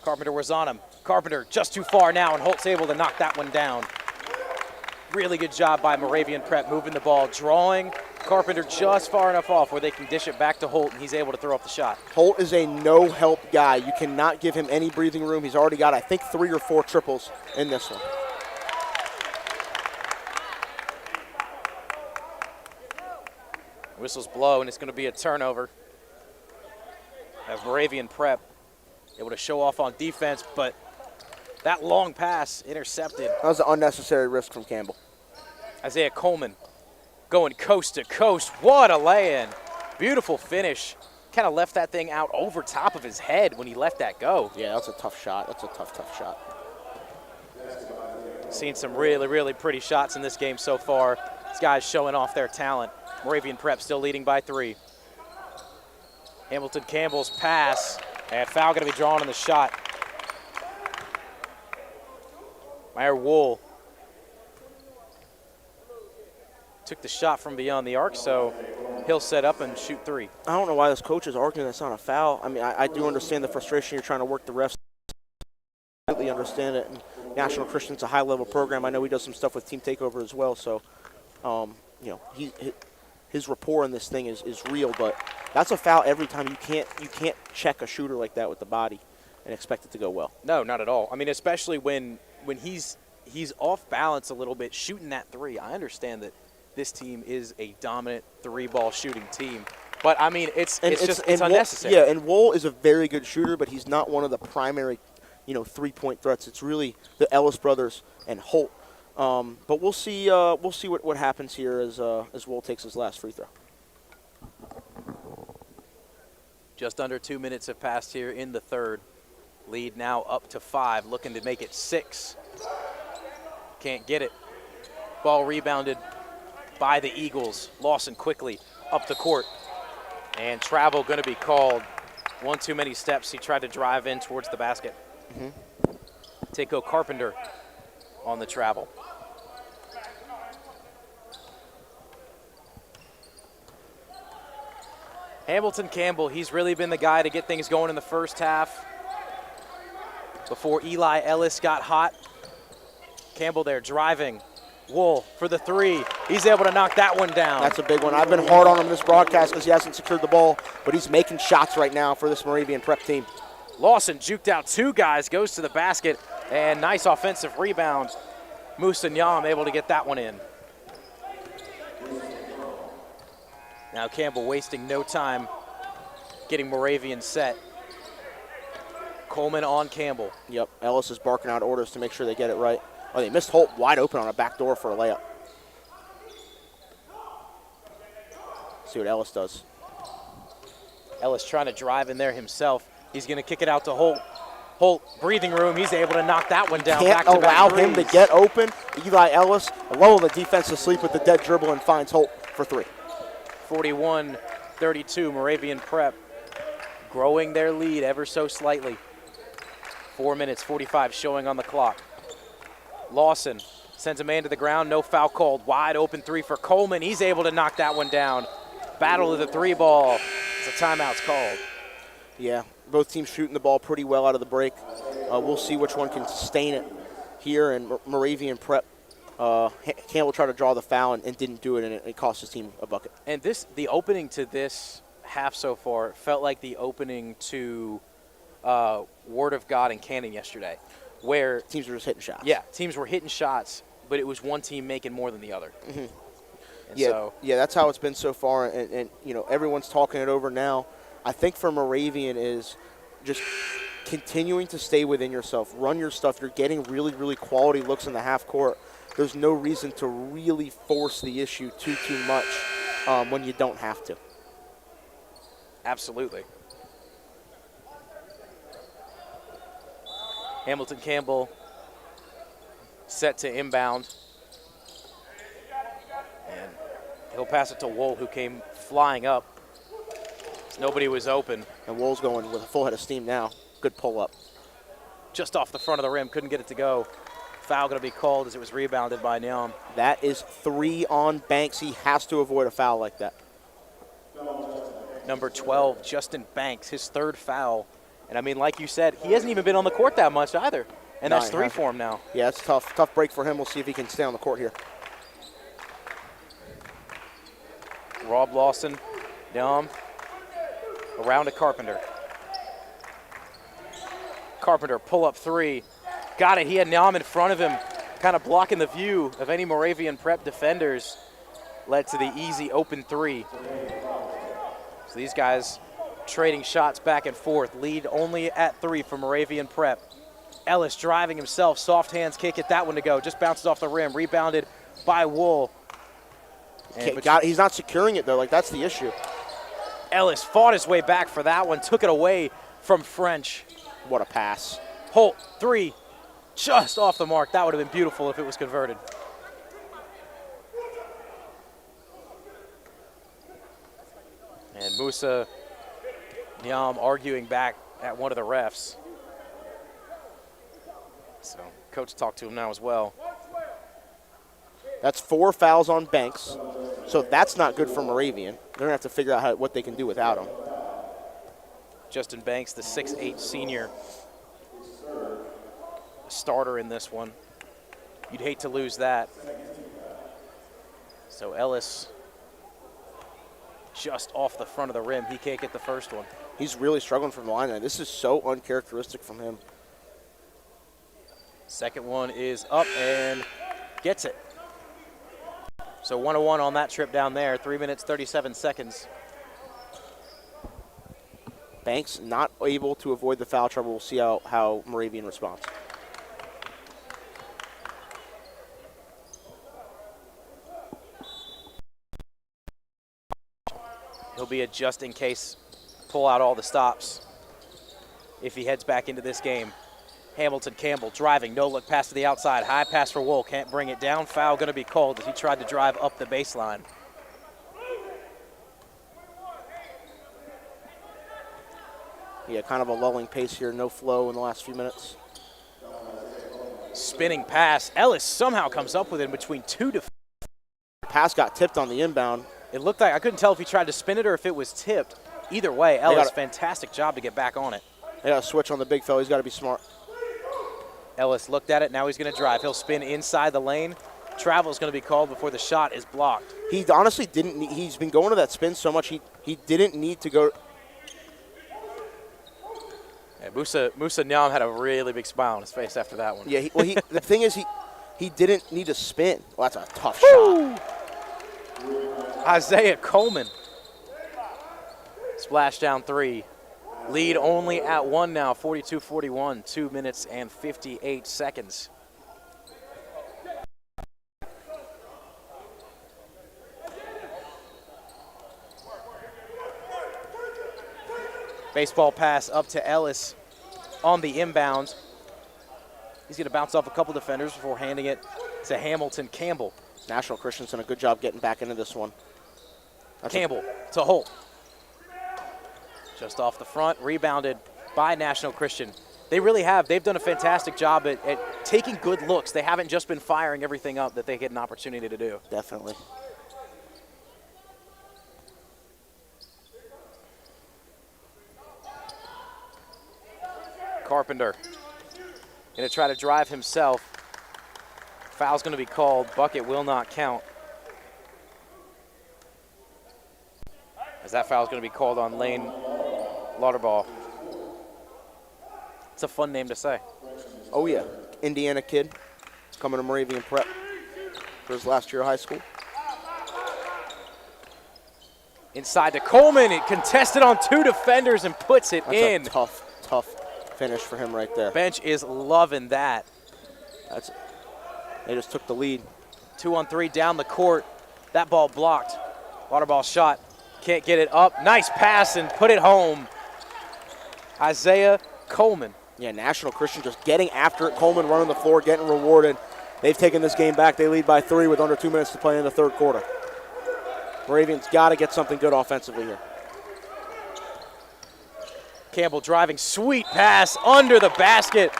Carpenter was on him. Carpenter just too far now, and Holt's able to knock that one down. Really good job by Moravian Prep moving the ball, drawing Carpenter just far enough off where they can dish it back to Holt, and he's able to throw up the shot. Holt is a no-help guy. You cannot give him any breathing room. He's already got, I think, 3 or 4 triples in this one. Whistles blow, and it's going to be a turnover. As Moravian Prep able to show off on defense, but that long pass intercepted. That was an unnecessary risk from Campbell. Isaiah Coleman going coast to coast. What a lay-in. Beautiful finish. Kind of left that thing out over top of his head when he let that go. Yeah, that's a tough shot. That's a tough shot. Seen some really, really pretty shots in this game so far. These guys showing off their talent. Moravian Prep still leading by 3. Hamilton Campbell's pass, and foul going to be drawn on the shot. Meyer Wohl took the shot from beyond the arc, so he'll set up and shoot 3. I don't know why this coach is arguing that's not a foul. I mean, I do understand the frustration. You're trying to work the refs. I completely understand it. And National Christian's a high-level program. I know he does some stuff with Team Takeover as well. So, you know, his rapport in this thing is real. But that's a foul every time. You can't check a shooter like that with the body and expect it to go well. No, not at all. I mean, especially when he's off balance a little bit shooting that 3. I understand that this team is a dominant 3-ball shooting team. But, I mean, it's unnecessary. Yeah, and Wohl is a very good shooter, but he's not one of the primary, 3-point threats. It's really the Ellis brothers and Holt. But we'll see what happens here as Wohl takes his last free throw. Just under 2 minutes have passed here in the third. Lead now up to 5, looking to make it 6. Can't get it. Ball rebounded by the Eagles. Lawson quickly up the court. And travel going to be called. One too many steps. He tried to drive in towards the basket. Takeo Carpenter on the travel. Hamilton Campbell, he's really been the guy to get things going in the first half. Before Eli Ellis got hot. Campbell there driving. Wohl for the 3. He's able to knock that one down. That's a big one. I've been hard on him this broadcast because he hasn't secured the ball, but he's making shots right now for this Moravian Prep team. Lawson juked out 2 guys, goes to the basket, and nice offensive rebound. Musa Nyam able to get that one in. Now Campbell wasting no time getting Moravian set. Coleman on Campbell. Yep, Ellis is barking out orders to make sure they get it right. Oh, they missed Holt wide open on a back door for a layup. See what Ellis does. Ellis trying to drive in there himself. He's going to kick it out to Holt. Holt, breathing room. He's able to knock that one down. Can't allow him to get open. Eli Ellis, alone the defense asleep with the dead dribble and finds Holt for 3. 41-32, Moravian Prep growing their lead ever so slightly. 4 minutes, 45 showing on the clock. Lawson sends a man to the ground, no foul called. Wide open 3 for Coleman. He's able to knock that one down. Battle of the three ball. It's a timeout's called. Yeah, both teams shooting the ball pretty well out of the break. We'll see which one can sustain it here, and Moravian Prep. Campbell tried to draw the foul and didn't do it, and it cost his team a bucket. And the opening to this half so far felt like the opening to Word of God and Cannon yesterday, where teams were just hitting shots. Yeah, teams were hitting shots, but it was one team making more than the other. Mm-hmm. Yeah, that's how it's been so far, and everyone's talking it over now. I think for Moravian is just continuing to stay within yourself, run your stuff. You're getting really, really quality looks in the half court. There's no reason to really force the issue too much when you don't have to. Absolutely. Hamilton Campbell set to inbound. And he'll pass it to Wool, who came flying up. Nobody was open. And Wool's going with a full head of steam now. Good pull up. Just off the front of the rim, couldn't get it to go. Foul going to be called as it was rebounded by Neom. That is 3 on Banks. He has to avoid a foul like that. Number 12, Justin Banks, his third foul. And I mean, like you said, he hasn't even been on the court that much either. And that's 3 for him now. Yeah, it's tough. Tough break for him. We'll see if he can stay on the court here. Rob Lawson, Neom. Around to Carpenter. Carpenter, pull-up 3. Got it. He had Neom in front of him, kind of blocking the view of any Moravian Prep defenders. Led to the easy open 3. So these guys trading shots back and forth. Lead only at 3 for Moravian Prep. Ellis driving himself. Soft hands can't get that one to go. Just bounces off the rim. Rebounded by Wool. He's not securing it, though. That's the issue. Ellis fought his way back for that one, took it away from French. What a pass. Holt, 3, just off the mark. That would have been beautiful if it was converted. And Musa Niam arguing back at one of the refs. So coach talked to him now as well. That's 4 fouls on Banks. So that's not good for Moravian. They're going to have to figure out what they can do without him. Justin Banks, the 6'8 senior, starter in this one. You'd hate to lose that. So Ellis just off the front of the rim. He can't get the first one. He's really struggling from the line. This is so uncharacteristic from him. Second one is up and gets it. So 1-1 on that trip down there. 3 minutes, 37 seconds. Banks not able to avoid the foul trouble. We'll see how Moravian responds. He'll be a just in case, pull out all the stops if he heads back into this game. Hamilton Campbell driving, no look pass to the outside. High pass for Wool, can't bring it down. Foul going to be called as he tried to drive up the baseline. Yeah, kind of a lulling pace here, no flow in the last few minutes. Spinning pass. Ellis somehow comes up with it in between 2 defenders. Pass got tipped on the inbound. It looked like, I couldn't tell if he tried to spin it or if it was tipped. Either way, Ellis, fantastic job to get back on it. They got to switch on the big fella. He's got to be smart. Ellis looked at it. Now he's going to drive. He'll spin inside the lane. Travel is going to be called before the shot is blocked. He honestly didn't need, he's been going to that spin so much, he didn't need to go. Yeah, Musa Nyam had a really big smile on his face after that one. Yeah, the thing is he didn't need to spin. Well, that's a tough shot. Isaiah Coleman. Splashdown 3. Lead only at 1 now, 42-41, 2 minutes and 58 seconds. Baseball pass up to Ellis on the inbound. He's going to bounce off a couple defenders before handing it to Hamilton Campbell. National Christian's done a good job getting back into this one. Campbell to Holt. Just off the front, rebounded by National Christian. They really have. They've done a fantastic job at taking good looks. They haven't just been firing everything up that they get an opportunity to do. Definitely. Carpenter going to try to drive himself. Foul's going to be called. Bucket will not count. As that foul's going to be called on Lane Lauterball. It's a fun name to say. Oh, yeah. Indiana kid coming to Moravian Prep for his last year of high school. Inside to Coleman. It contested on 2 defenders and puts it in. That's a tough finish for him right there. Bench is loving that. They just took the lead. 2-on-3 down the court. That ball blocked. Lauterball shot. Can't get it up. Nice pass and put it home. Isaiah Coleman. Yeah, National Christian just getting after it. Coleman running the floor, getting rewarded. They've taken this game back. They lead by 3 with under 2 minutes to play in the third quarter. Moravian's got to get something good offensively here. Campbell driving, sweet pass under the basket.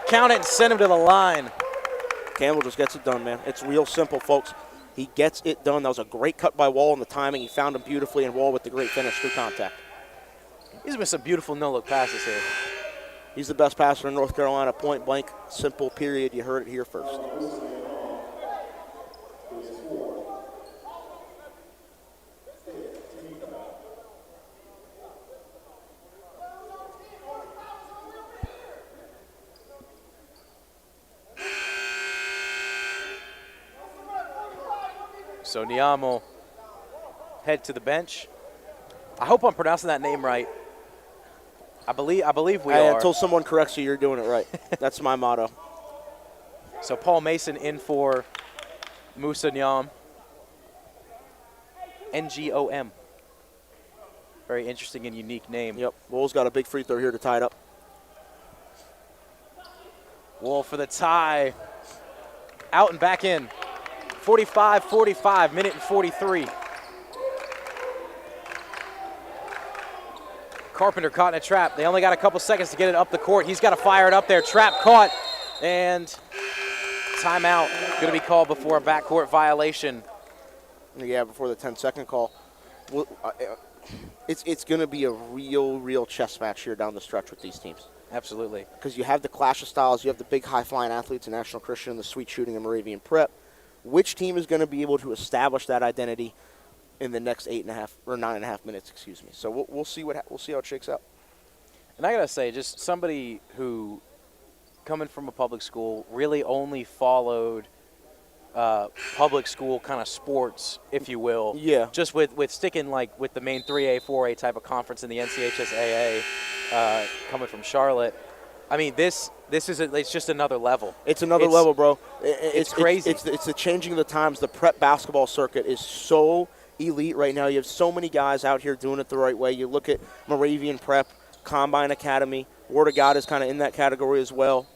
Count it and send him to the line. Campbell just gets it done, man. It's real simple, folks. He gets it done. That was a great cut by Wall in the timing. He found him beautifully, and Wall with the great finish through contact. He's been some beautiful no-look passes here. He's the best passer in North Carolina, point blank, simple, period. You heard it here first. So Niamo head to the bench. I hope I'm pronouncing that name right. I believe we are. Until someone corrects you, you're doing it right. That's my motto. So Paul Mason in for Musa Nyam. Ngom. Very interesting and unique name. Yep. Wool's got a big free throw here to tie it up. Wool for the tie. Out and back in. 45-45, minute and 43. Carpenter caught in a trap. They only got a couple seconds to get it up the court. He's got to fire it up there. Trap caught, and timeout going to be called before a backcourt violation. Yeah, before the 10-second call. Well, it's going to be a real chess match here down the stretch with these teams. Absolutely. Because you have the clash of styles. You have the big high-flying athletes in National Christian and the sweet shooting in Moravian Prep. Which team is going to be able to establish that identity in the next 9.5 minutes? Excuse me. So we'll see how it shakes out. And I gotta say, just somebody who, coming from a public school, really only followed public school kind of sports, if you will. Yeah. Just with sticking like with the main 3A, 4A type of conference in the NCHSAA, coming from Charlotte. I mean, it's just another level. It's another level, bro. It's crazy. It's the changing of the times. The prep basketball circuit is so elite right now. You have so many guys out here doing it the right way. You look at Moravian Prep, Combine Academy. Word of God is kind of in that category as well.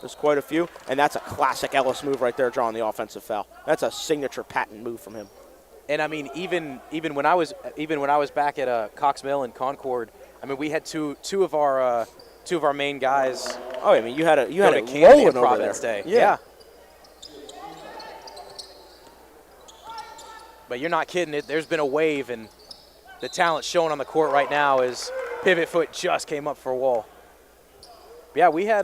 There's quite a few, and that's a classic Ellis move right there, drawing the offensive foul. That's a signature patent move from him. And I mean, even when I was back at Cox Mill and Concord, I mean, we had two of our main guys. Oh, I mean, you had it rolling rolling over Providence there. Day. Yeah. But you're not kidding. There's been a wave, and the talent showing on the court right now is pivot foot just came up for a wall. But yeah, we had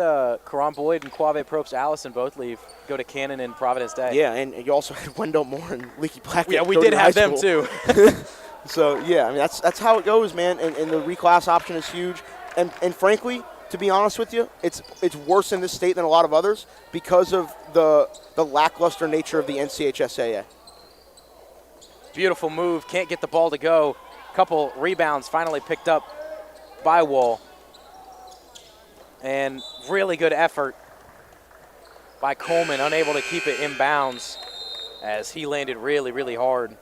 Karan Boyd and Quave Probst Allison both go to Cannon and Providence Day. Yeah, and you also had Wendell Moore and Leaky Blackett. Yeah, we did have them too. So yeah, I mean that's how it goes, man. And the reclass option is huge. And frankly, to be honest with you, it's worse in this state than a lot of others because of the lackluster nature of the NCHSAA. Beautiful move. Can't get the ball to go. Couple rebounds finally picked up by Wall. And really good effort by Coleman, unable to keep it in bounds as he landed really, really hard.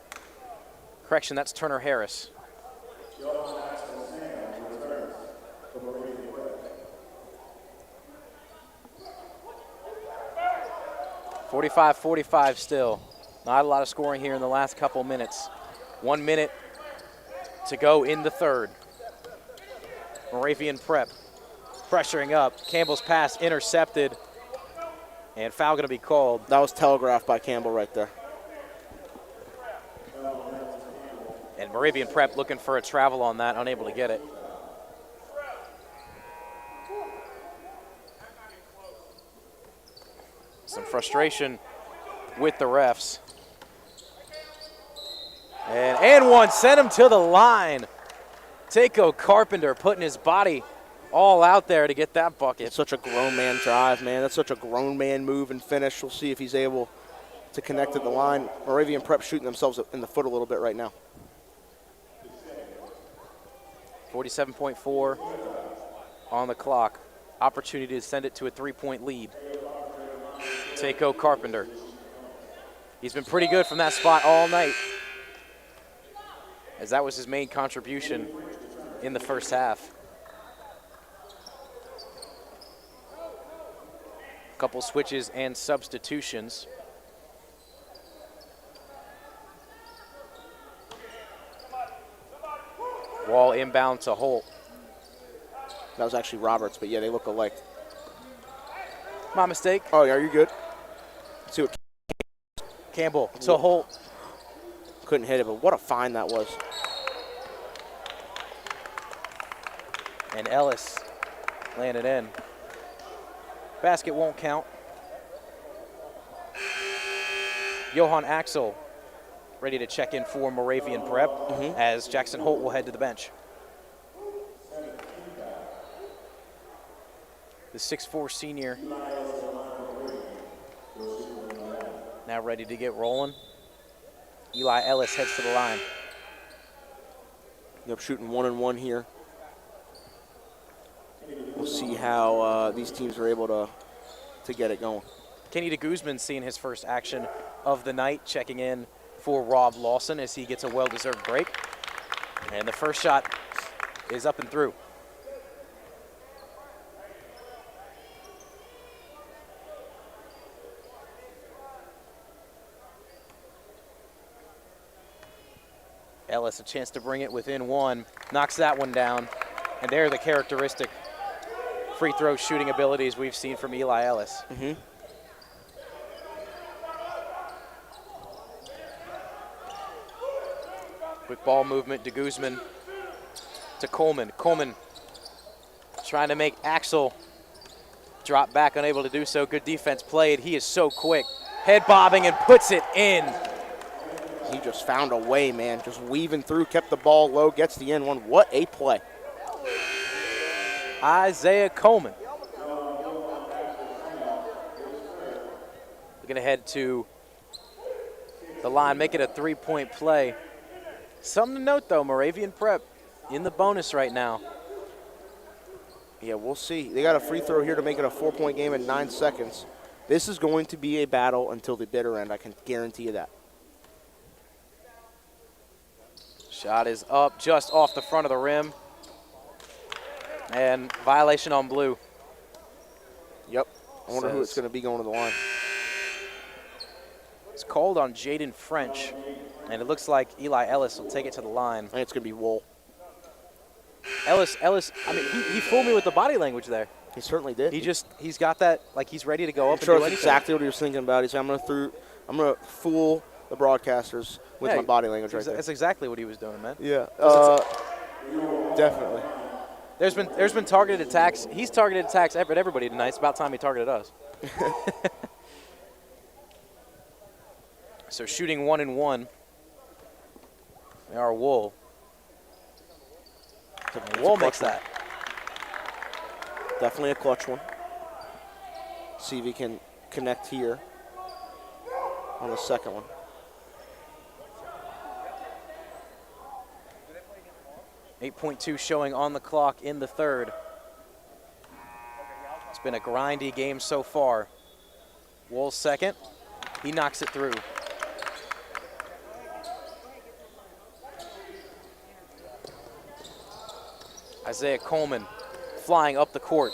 Correction, that's Turner Harris. 45-45 still. Not a lot of scoring here in the last couple minutes. 1 minute to go in the third. Moravian Prep pressuring up. Campbell's pass intercepted. And foul going to be called. That was telegraphed by Campbell right there. And Moravian Prep looking for a travel on that, unable to get it. Some frustration with the refs. And one, sent him to the line. Takeo Carpenter putting his body all out there to get that bucket. It's such a grown man drive, man. That's such a grown man move and finish. We'll see if he's able to connect at the line. Moravian Prep shooting themselves in the foot a little bit right now. 47.4 on the clock. Opportunity to send it to a 3-point lead. Takeo Carpenter. He's been pretty good from that spot all night, as that was his main contribution in the first half. A couple switches and substitutions. Wall inbound to Holt. That was actually Roberts, but yeah, they look alike. My mistake. Oh, yeah, are you good? Let's see what Campbell to Holt. Couldn't hit it, but what a find that was. And Ellis laying it in. Basket won't count. Johan Axel ready to check in for Moravian Prep as Jackson Holt will head to the bench. The 6'4" senior now ready to get rolling. Eli Ellis heads to the line. Yep, shooting 1-and-1 here. We'll see how these teams are able to get it going. Kenny DeGuzman seeing his first action of the night, checking in for Rob Lawson as he gets a well-deserved break. And the first shot is up and through. Ellis a chance to bring it within one, knocks that one down, and there are the characteristic free throw shooting abilities we've seen from Eli Ellis. Quick ball movement, DeGuzman to Coleman. Coleman trying to make Axel drop back, unable to do so. Good defense played. He is so quick. Head bobbing and puts it in. He just found a way, man. Just weaving through, kept the ball low, gets the end one. What a play. Isaiah Coleman. Looking to head to the line, make it a 3-point play. Something to note, though, Moravian Prep in the bonus right now. Yeah, we'll see. They got a free throw here to make it a 4-point game in 9 seconds. This is going to be a battle until the bitter end. I can guarantee you that. Shot is up just off the front of the rim. And violation on blue. Yep. I wonder who it's going to be going to the line. It's called on Jaden French. And it looks like Eli Ellis will take it to the line. I think it's going to be Wool. Ellis, I mean, he fooled me with the body language there. He certainly did. He's got that, like he's ready to go up and sure do anything. That's exactly what he was thinking about. He said, I'm going to fool the broadcasters with my body language right there. That's exactly what he was doing, man. Yeah, definitely. There's been targeted attacks. He's targeted attacks at everybody tonight. It's about time he targeted us. So shooting 1-and-1. They are Wool. Wool makes that. Definitely a clutch one. See if he can connect here on the second one. .2 showing on the clock in the third. It's been a grindy game so far. Wool's second. He knocks it through. Isaiah Coleman flying up the court.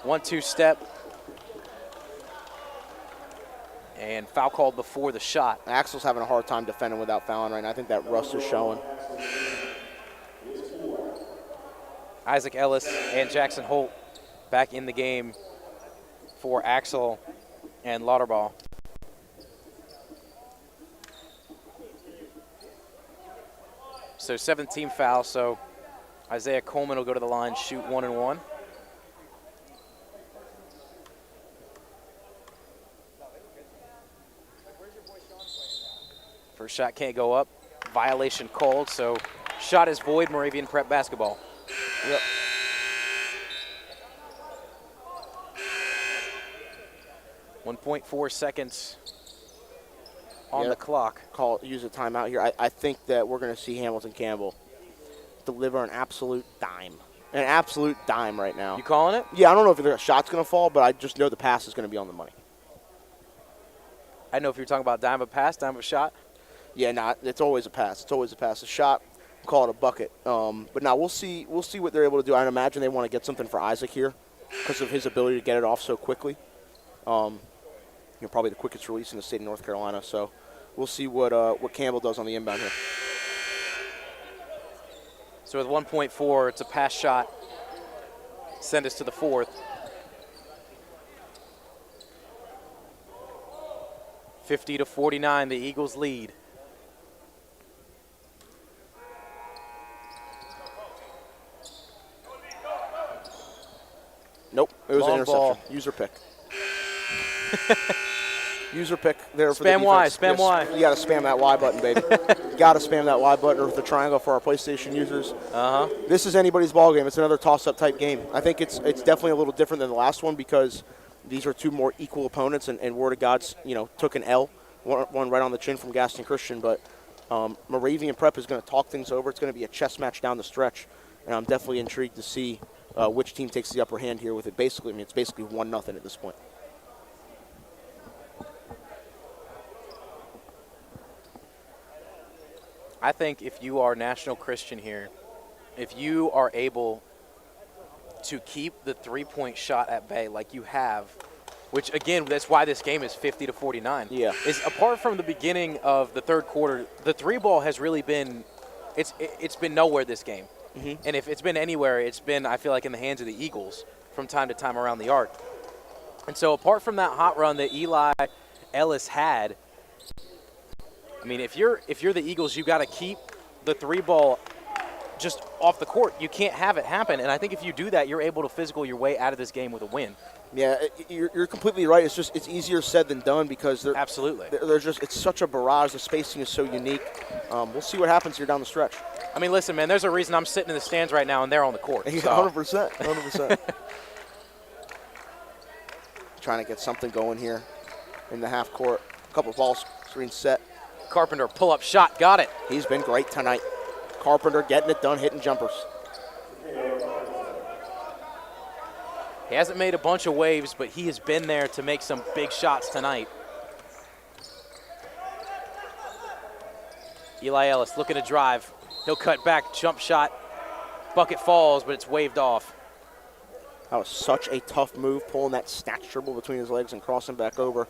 1-2 step. And foul called before the shot. Axel's having a hard time defending without fouling right now. I think that rust is showing. Isaac Ellis and Jackson Holt back in the game for Axel and Lauterball. So 17 fouls, so Isaiah Coleman will go to the line, shoot 1-and-1. First shot can't go up. Violation called, so shot is void. Moravian Prep basketball. Yep. .4 seconds on the clock. Use a timeout here. I think that we're going to see Hamilton Campbell deliver an absolute dime. An absolute dime right now. You calling it? Yeah, I don't know if the shot's going to fall, but I just know the pass is going to be on the money. I don't know if you're talking about dime of pass, dime of shot. Yeah, it's always a pass. It's always a pass. A shot, call it a bucket. But now we'll see what they're able to do. I imagine they want to get something for Isaac here because of his ability to get it off so quickly. Probably the quickest release in the state of North Carolina. So we'll see what Campbell does on the inbound here. So with 1.4, it's a pass shot. Send us to the fourth. 50-49, the Eagles lead. Nope, it was Long an interception. ball. User pick. User pick there for spam the Y, defense. spam Y. You got to spam that Y button, baby. You got to spam that Y button with the triangle for our PlayStation users. This is anybody's ball game. It's another toss-up type game. I think it's definitely a little different than the last one because these are two more equal opponents, and Word of God's took an L, one right on the chin from Gaston Christian. But Moravian Prep is going to talk things over. It's going to be a chess match down the stretch, and I'm definitely intrigued to see which team takes the upper hand here with it. Basically, it's basically 1-0 at this point. I think if you are National Christian here, if you are able to keep the three-point shot at bay like you have, which, again, that's why this game is 50-49. Yeah. Is apart from the beginning of the third quarter, the three ball has really been it's been nowhere this game. Mm-hmm. And if it's been anywhere, it's been, I feel like, in the hands of the Eagles from time to time around the arc. And so apart from that hot run that Eli Ellis had, I mean, if you're the Eagles, you got to keep the three ball just off the court. You can't have it happen. And I think if you do that, you're able to physical your way out of this game with a win. Yeah, you're completely right. It's easier said than done because absolutely it's such a barrage. The spacing is so unique. We'll see what happens here down the stretch. I mean, listen, man, there's a reason I'm sitting in the stands right now and they're on the court. 100%. Trying to get something going here in the half court. A couple of ball screens set. Carpenter, pull-up shot, got it. He's been great tonight. Carpenter getting it done, hitting jumpers. He hasn't made a bunch of waves, but he has been there to make some big shots tonight. Eli Ellis looking to drive. He'll cut back, jump shot. Bucket falls, but it's waved off. That was such a tough move, pulling that snatch dribble between his legs and crossing back over.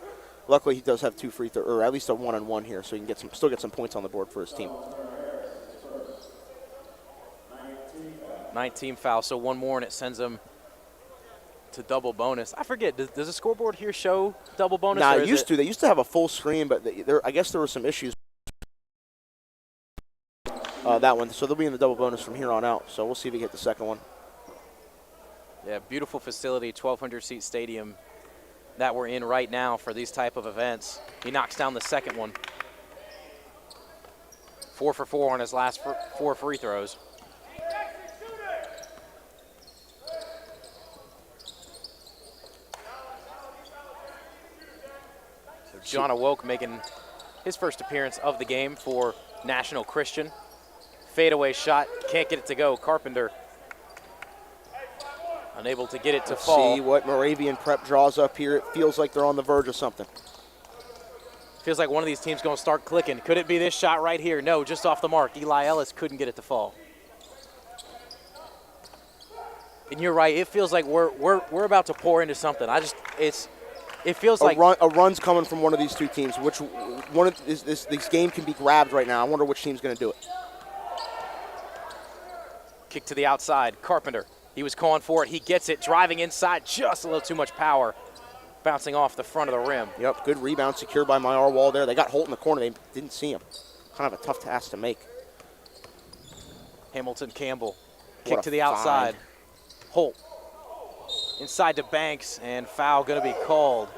Luckily, he does have two free throws, or at least a one-on-one here, so he can still get some points on the board for his team. 19 foul, so one more, and it sends him to double bonus. I forget, does the scoreboard here show double bonus? Nah, it used to. They used to have a full screen, but I guess there were some issues. That one, so they'll be in the double bonus from here on out, so we'll see if we get the second one. Yeah, beautiful facility, 1,200-seat stadium that we're in right now for these type of events. He knocks down the second one. 4 for 4 on his last 4 free throws. So John Awoke making his first appearance of the game for National Christian. Fadeaway shot, can't get it to go. Carpenter unable to get it to fall. See what Moravian Prep draws up here. It feels like they're on the verge of something. Feels like one of these teams going to start clicking. Could it be this shot right here? No, just off the mark. Eli Ellis couldn't get it to fall. And you're right. It feels like we're about to pour into something. It feels like a run's coming from one of these two teams. Which one of this game can be grabbed right now? I wonder which team's going to do it. Kick to the outside. Carpenter. He was calling for it. He gets it. Driving inside. Just a little too much power. Bouncing off the front of the rim. Yep, good rebound secured by Myar Wall there. They got Holt in the corner. They didn't see him. Kind of a tough task to make. Hamilton Campbell. Kick to the outside. Holt. Inside to Banks, and foul going to be called.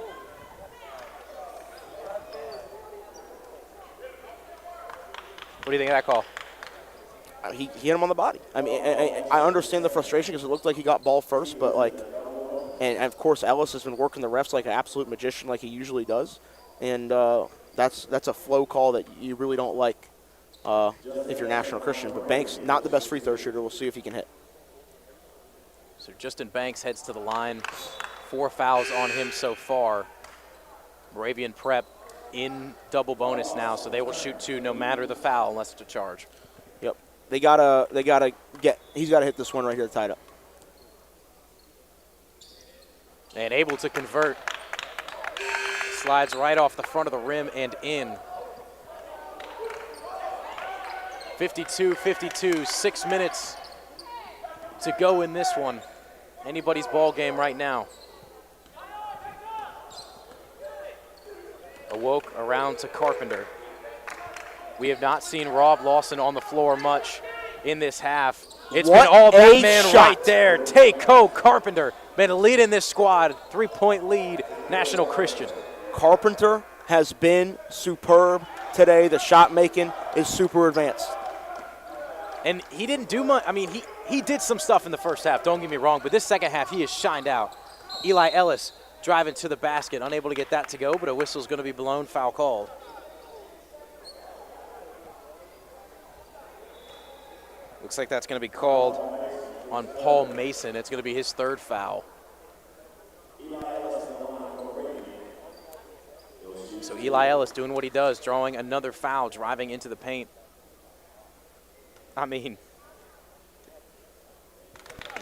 What do you think of that call? He hit him on the body. I mean, I understand the frustration because it looked like he got ball first, but and of course Ellis has been working the refs like an absolute magician, like he usually does, and that's a flow call that you really don't like if you're National Christian. But Banks, not the best free throw shooter. We'll see if he can hit. So Justin Banks heads to the line. 4 fouls on him so far. Moravian Prep in double bonus now, so they will shoot 2 no matter the foul unless it's a charge. Yep. He's got to hit this one right here to tie it up. And able to convert. Slides right off the front of the rim and in. 52-52, 6 minutes to go in this one. Anybody's ball game right now. Awoke around to Carpenter. We have not seen Rob Lawson on the floor much in this half. It's been all that man right there. Takeo Carpenter been leading this squad. 3-point lead, National Christian. Carpenter has been superb today. The shot making is super advanced. And he didn't do much. I mean, he did some stuff in the first half, don't get me wrong, but this second half he has shined out. Eli Ellis driving to the basket, unable to get that to go, but a whistle's going to be blown, foul called. Looks like that's going to be called on Paul Mason. It's going to be his 3rd foul. So Eli Ellis doing what he does, drawing another foul, driving into the paint. I mean,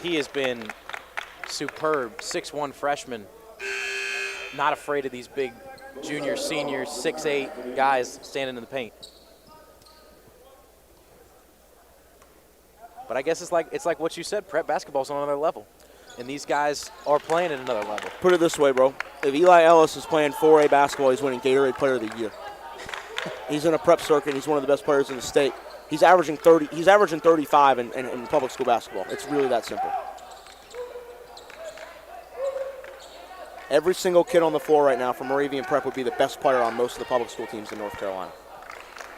he has been superb. 6'1" freshman. Not afraid of these big junior, senior, 6'8" guys standing in the paint. But I guess it's like what you said, prep basketball's on another level. And these guys are playing at another level. Put it this way, bro. If Eli Ellis is playing 4A basketball, he's winning Gatorade Player of the Year. He's in a prep circuit. He's one of the best players in the state. He's averaging 30. He's averaging 35 in public school basketball. It's really that simple. Every single kid on the floor right now from Moravian Prep would be the best player on most of the public school teams in North Carolina.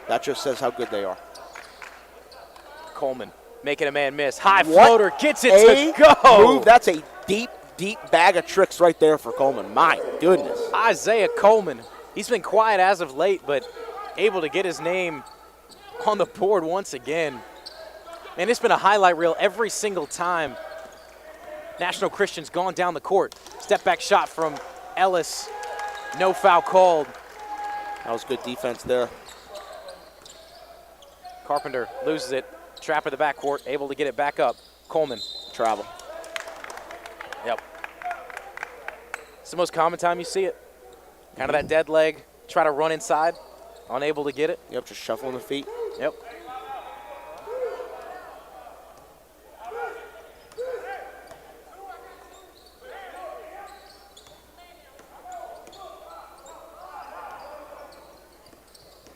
That just says how good they are. Coleman making a man miss. High floater, gets it to go. Move. That's a deep, deep bag of tricks right there for Coleman. My goodness. Isaiah Coleman. He's been quiet as of late, but able to get his name on the board once again. Man, it's been a highlight reel every single time National Christian's gone down the court. Step back shot from Ellis. No foul called. That was good defense there. Carpenter loses it. Trap in the backcourt, able to get it back up. Coleman. Travel. Yep. It's the most common time you see it. Kind of that dead leg, try to run inside, unable to get it. Yep, just shuffling the feet. Yep.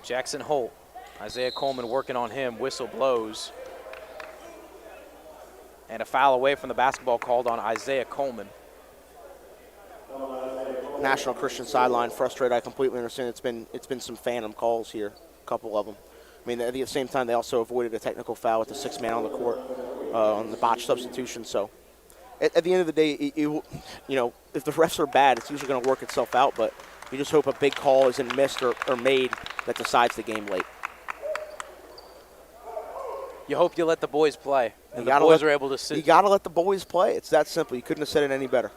Jackson Holt. Isaiah Coleman working on him. Whistle blows. And a foul away from the basketball called on Isaiah Coleman. National Christian sideline frustrated. I completely understand. It's been some phantom calls here, a couple of them. I mean, at the same time, they also avoided a technical foul with the 6-man on the court on the botch substitution. So, at the end of the day, you know, if the refs are bad, it's usually going to work itself out. But you just hope a big call isn't missed or made that decides the game late. You hope you let the boys play, and the boys are able to sit. You got to let the boys play. It's that simple. You couldn't have said it any better.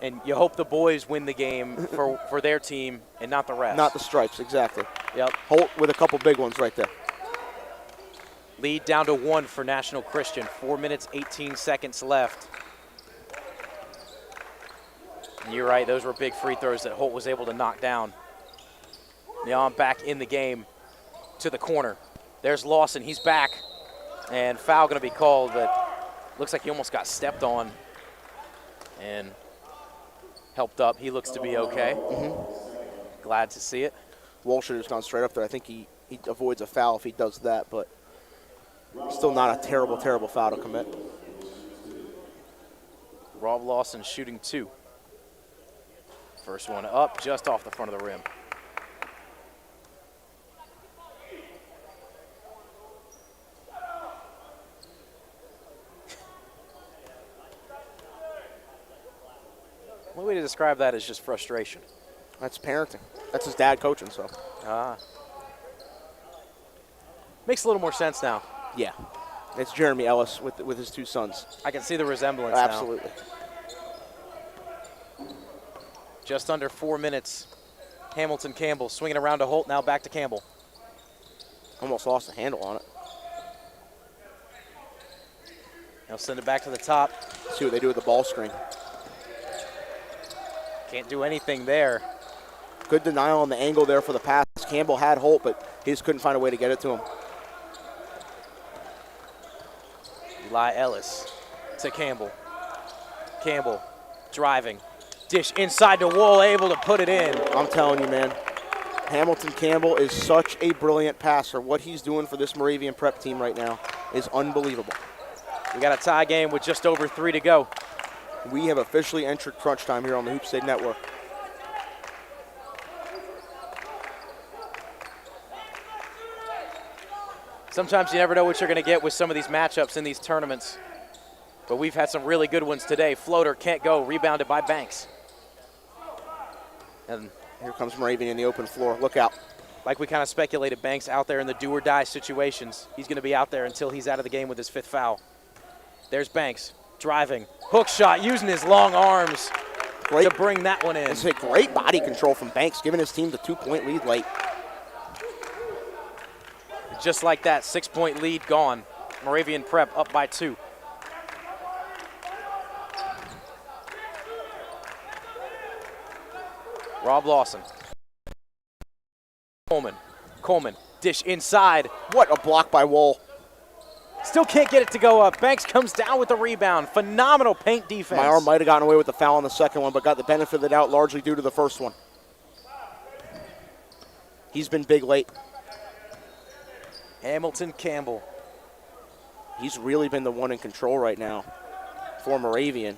And you hope the boys win the game for their team and not the rest. Not the Stripes, exactly. Yep. Holt with a couple big ones right there. Lead down to 1 for National Christian. 4 minutes, 18 seconds left. And you're right, those were big free throws that Holt was able to knock down. Neon back in the game to the corner. There's Lawson, he's back. And foul going to be called, but looks like he almost got stepped on and helped up. He looks to be okay. Mm-hmm. Glad to see it. Walsher's gone straight up there. I think he avoids a foul if he does that, but still not a terrible, terrible foul to commit. Rob Lawson shooting 2. First one up, just off the front of the rim. describe that as just frustration. That's parenting. That's his dad coaching, so. Makes a little more sense now. Yeah. It's Jeremy Ellis with his two sons. I can see the resemblance Absolutely. now. Just under 4 minutes. Hamilton Campbell swinging around to Holt, now back to Campbell. Almost lost the handle on it. They'll send it back to the top. See what they do with the ball screen. Can't do anything there. Good denial on the angle there for the pass. Campbell had Holt, but he just couldn't find a way to get it to him. Eli Ellis to Campbell. Campbell driving. Dish inside to Wool, able to put it in. I'm telling you, man. Hamilton Campbell is such a brilliant passer. What he's doing for this Moravian prep team right now is unbelievable. We got a tie game with just over 3 to go. We have officially entered crunch time here on the Hoop State Network. Sometimes you never know what you're going to get with some of these matchups in these tournaments. But we've had some really good ones today. Floater can't go, rebounded by Banks. And here comes Moravian in the open floor. Look out. Like we kind of speculated, Banks out there in the do-or-die situations. He's going to be out there until he's out of the game with his 5th foul. There's Banks driving. Hook shot, using his long arms to bring that one in. It's a great body control from Banks, giving his team the 2-point lead late. Just like that, 6-point lead gone. Moravian Prep up by 2. Rob Lawson. Coleman, dish inside. What a block by Wool. Still can't get it to go up. Banks comes down with the rebound. Phenomenal paint defense. My arm might have gotten away with the foul on the second one, but got the benefit of the doubt largely due to the first one. He's been big late. Hamilton Campbell. He's really been the one in control right now for Moravian.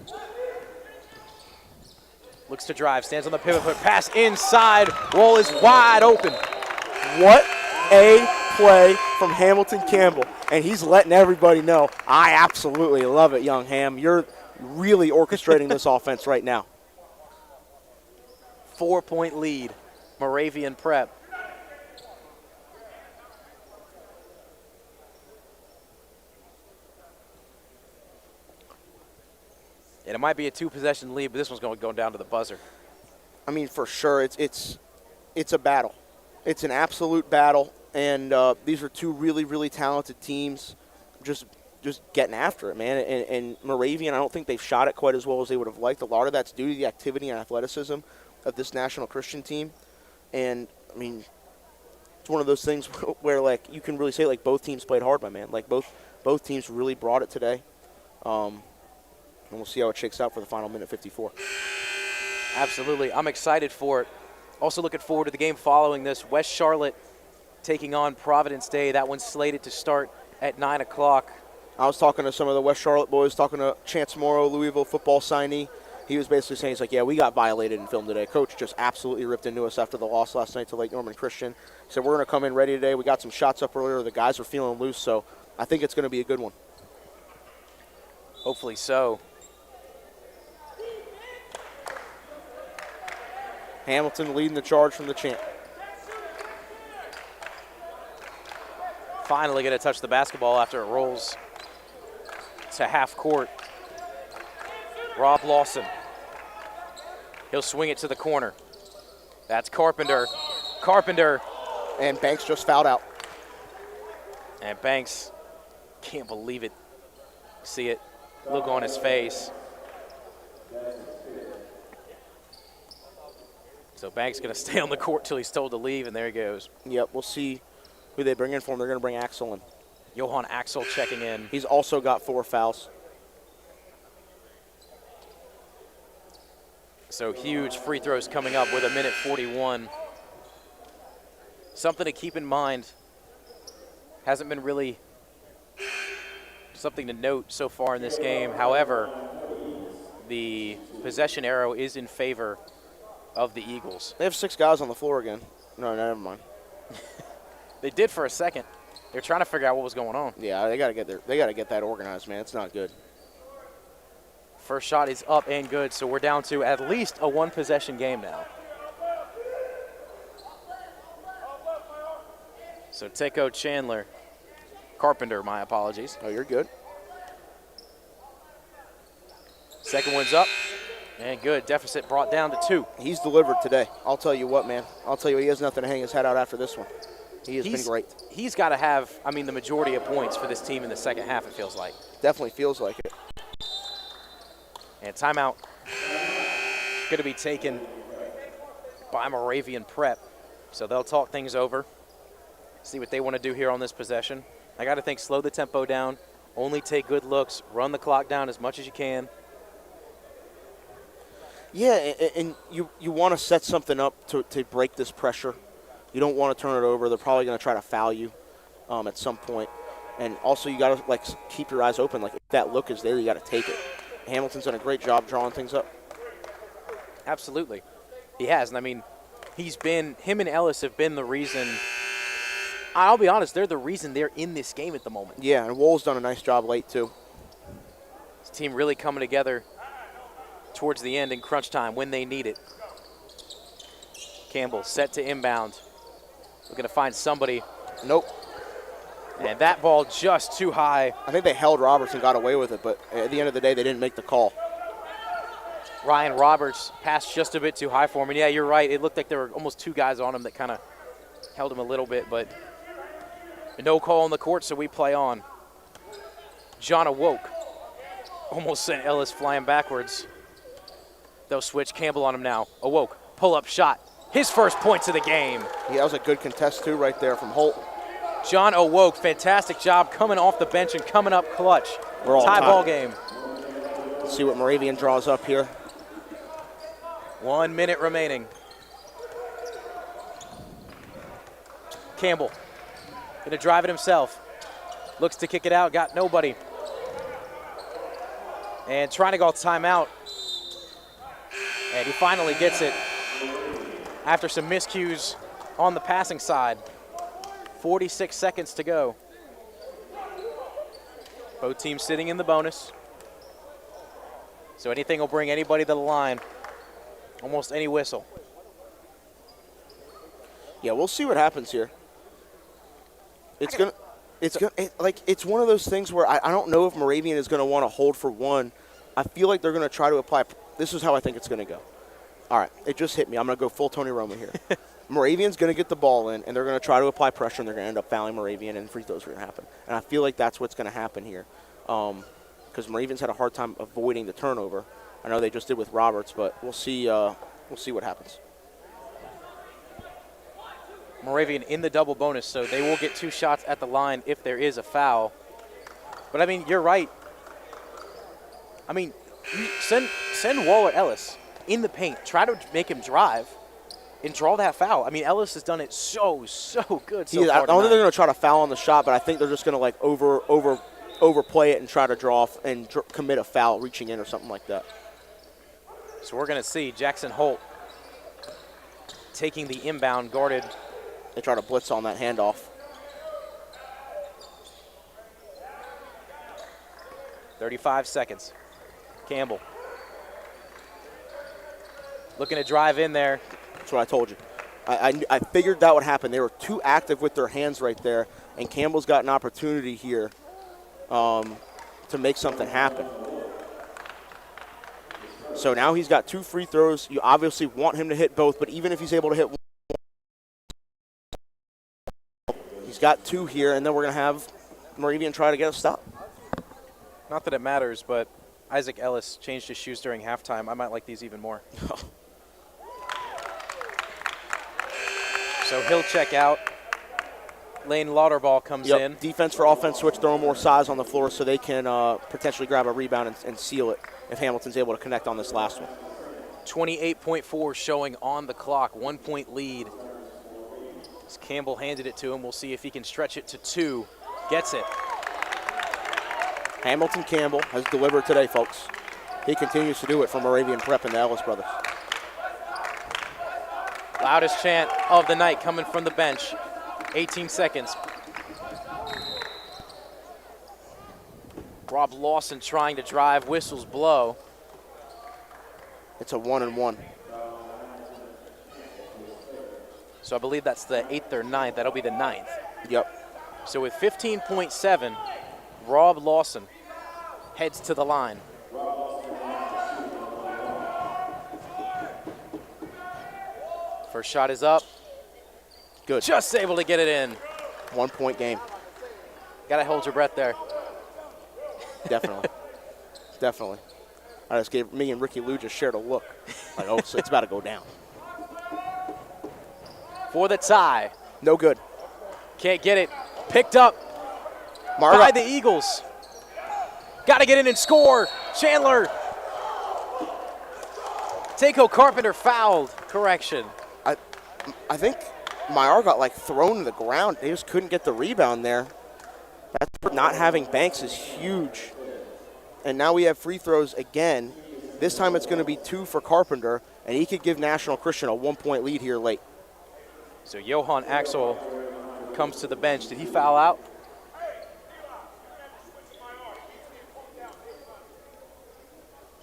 Looks to drive, stands on the pivot foot, pass inside. Wool is wide open. What a play from Hamilton Campbell. And he's letting everybody know, I absolutely love it, young Ham. You're really orchestrating this offense right now. 4-point lead, Moravian Prep. And it might be a 2-possession lead, but this one's going down to the buzzer. I mean, for sure, it's a battle. It's an absolute battle, and these are two really, really talented teams just getting after it, man. And Moravian, I don't think they've shot it quite as well as they would have liked. A lot of that's due to the activity and athleticism of this National Christian team. And, I mean, it's one of those things where, like, you can really say, like, both teams played hard, my man. Like, both teams really brought it today. And we'll see how it shakes out for the final minute 54. Absolutely. I'm excited for it. Also looking forward to the game following this. West Charlotte taking on Providence Day. That one's slated to start at 9 o'clock. I was talking to some of the West Charlotte boys, talking to Chance Morrow, Louisville football signee. He was basically saying, he's like, yeah, we got violated in film today. Coach just absolutely ripped into us after the loss last night to Lake Norman Christian. He said, we're going to come in ready today. We got some shots up earlier. The guys are feeling loose, so I think it's going to be a good one. Hopefully so. Hamilton leading the charge from the champ. Finally going to touch the basketball after it rolls to half court. Rob Lawson. He'll swing it to the corner. That's Carpenter. Carpenter. And Banks just fouled out. And Banks can't believe it. See it. Look on his face. So Banks going to stay on the court till he's told to leave, and there he goes. Yep, we'll see who they bring in for him. They're going to bring Axel in. Johan Axel checking in. He's also got 4 fouls. So huge free throws coming up with a minute 41. Something to keep in mind. Hasn't been really something to note so far in this game. However, the possession arrow is in favor of the Eagles. They have 6 guys on the floor again. No, never mind. They did for a second. They're trying to figure out what was going on. Yeah, they got to get that organized, man. It's not good. First shot is up and good, so we're down to at least a one-possession game now. So Teko Chandler, Carpenter, my apologies. Oh, you're good. Second one's up, and good. Deficit brought down to 2. He's delivered today. I'll tell you what, man. I'll tell you, he has nothing to hang his head out after this one. He has been great. He's got to have, I mean, the majority of points for this team in the second half, it feels like. Definitely feels like it. And timeout going to be taken by Moravian Prep. So they'll talk things over, see what they want to do here on this possession. I got to think slow the tempo down, only take good looks, run the clock down as much as you can. Yeah, and you want to set something up to break this pressure. You don't want to turn it over. They're probably going to try to foul you at some point. And also you got to, like, keep your eyes open. Like, if that look is there, you got to take it. Hamilton's done a great job drawing things up. Absolutely. He has. And, I mean, him and Ellis have been the reason. I'll be honest, they're the reason they're in this game at the moment. Yeah, and Wool's done a nice job late, too. This team really coming together towards the end in crunch time when they need it. Campbell set to inbound. We're going to find somebody. Nope. And that ball just too high. I think they held Roberts and got away with it, but at the end of the day, they didn't make the call. Ryan Roberts passed just a bit too high for him. And, yeah, you're right. It looked like there were almost 2 guys on him that kind of held him a little bit, but no call on the court, so we play on. John awoke. Almost sent Ellis flying backwards. They'll switch Campbell on him now. Awoke. Pull-up shot. His first points of the game. Yeah, that was a good contest, too, right there from Holt. John Awoke, fantastic job coming off the bench and coming up clutch. We're all tie ball game. Let's see what Moravian draws up here. 1 minute remaining. Campbell going to drive it himself. Looks to kick it out, got nobody. And trying to go timeout. And he finally gets it after some miscues on the passing side. 46 seconds to go. Both teams sitting in the bonus. So anything will bring anybody to the line. Almost any whistle. Yeah, we'll see what happens here. It's one of those things where I don't know if Moravian is going to want to hold for one. I feel like they're going to try to apply. This is how I think it's going to go. All right, it just hit me. I'm going to go full Tony Romo here. Moravian's going to get the ball in, and they're going to try to apply pressure, and they're going to end up fouling Moravian, and free throws are going to happen. And I feel like that's what's going to happen here, because Moravian's had a hard time avoiding the turnover. I know they just did with Roberts, but we'll see. We'll see what happens. Moravian in the double bonus, so they will get 2 shots at the line if there is a foul. But I mean, you're right. I mean, send Waller Ellis in the paint, try to make him drive, and draw that foul. I mean, Ellis has done it so good so far I don't think tonight. they're going to try to foul on the shot, but I think they're just going to like overplay it and try to draw and commit a foul, reaching in or something like that. So we're going to see Jackson Holt taking the inbound, guarded. They try to blitz on that handoff. .35 seconds. Campbell looking to drive in there. That's what I told you. I figured that would happen. They were too active with their hands right there, and Campbell's got an opportunity here to make something happen. So now he's got 2 free throws. You obviously want him to hit both, but even if he's able to hit one, he's got 2 here, and then we're going to have Moravian try to get a stop. Not that it matters, but Isaac Ellis changed his shoes during halftime. I might like these even more. So he'll check out. Lane Lauterball comes in. Defense for offense switch, throwing more size on the floor so they can potentially grab a rebound and seal it if Hamilton's able to connect on this last one. 28.4 showing on the clock. 1 point lead. As Campbell handed it to him. We'll see if he can stretch it to 2. Gets it. Hamilton Campbell has delivered today, folks. He continues to do it for Moravian Prep and the Ellis brothers. Loudest chant of the night coming from the bench. 18 seconds. Rob Lawson trying to drive. Whistles blow. It's a 1-1. So I believe that's the 8th or 9th. That'll be the 9th. Yep. So with 15.7, Rob Lawson heads to the line. First shot is up. Good. Just able to get it in. 1 point game. Gotta hold your breath there. Definitely. Definitely. I just gave me and Ricky Lou just shared a look. Like, oh, so it's about to go down. For the tie. No good. Can't get it. Picked up by the Eagles. Gotta get in and score. Chandler. Takeo Carpenter fouled. Correction. I think Myar got like thrown to the ground. They just couldn't get the rebound there. That's not having Banks is huge. And now we have free throws again. This time it's going to be 2 for Carpenter, and he could give National Christian a 1 point lead here late. So Johan Axel comes to the bench. Did he foul out?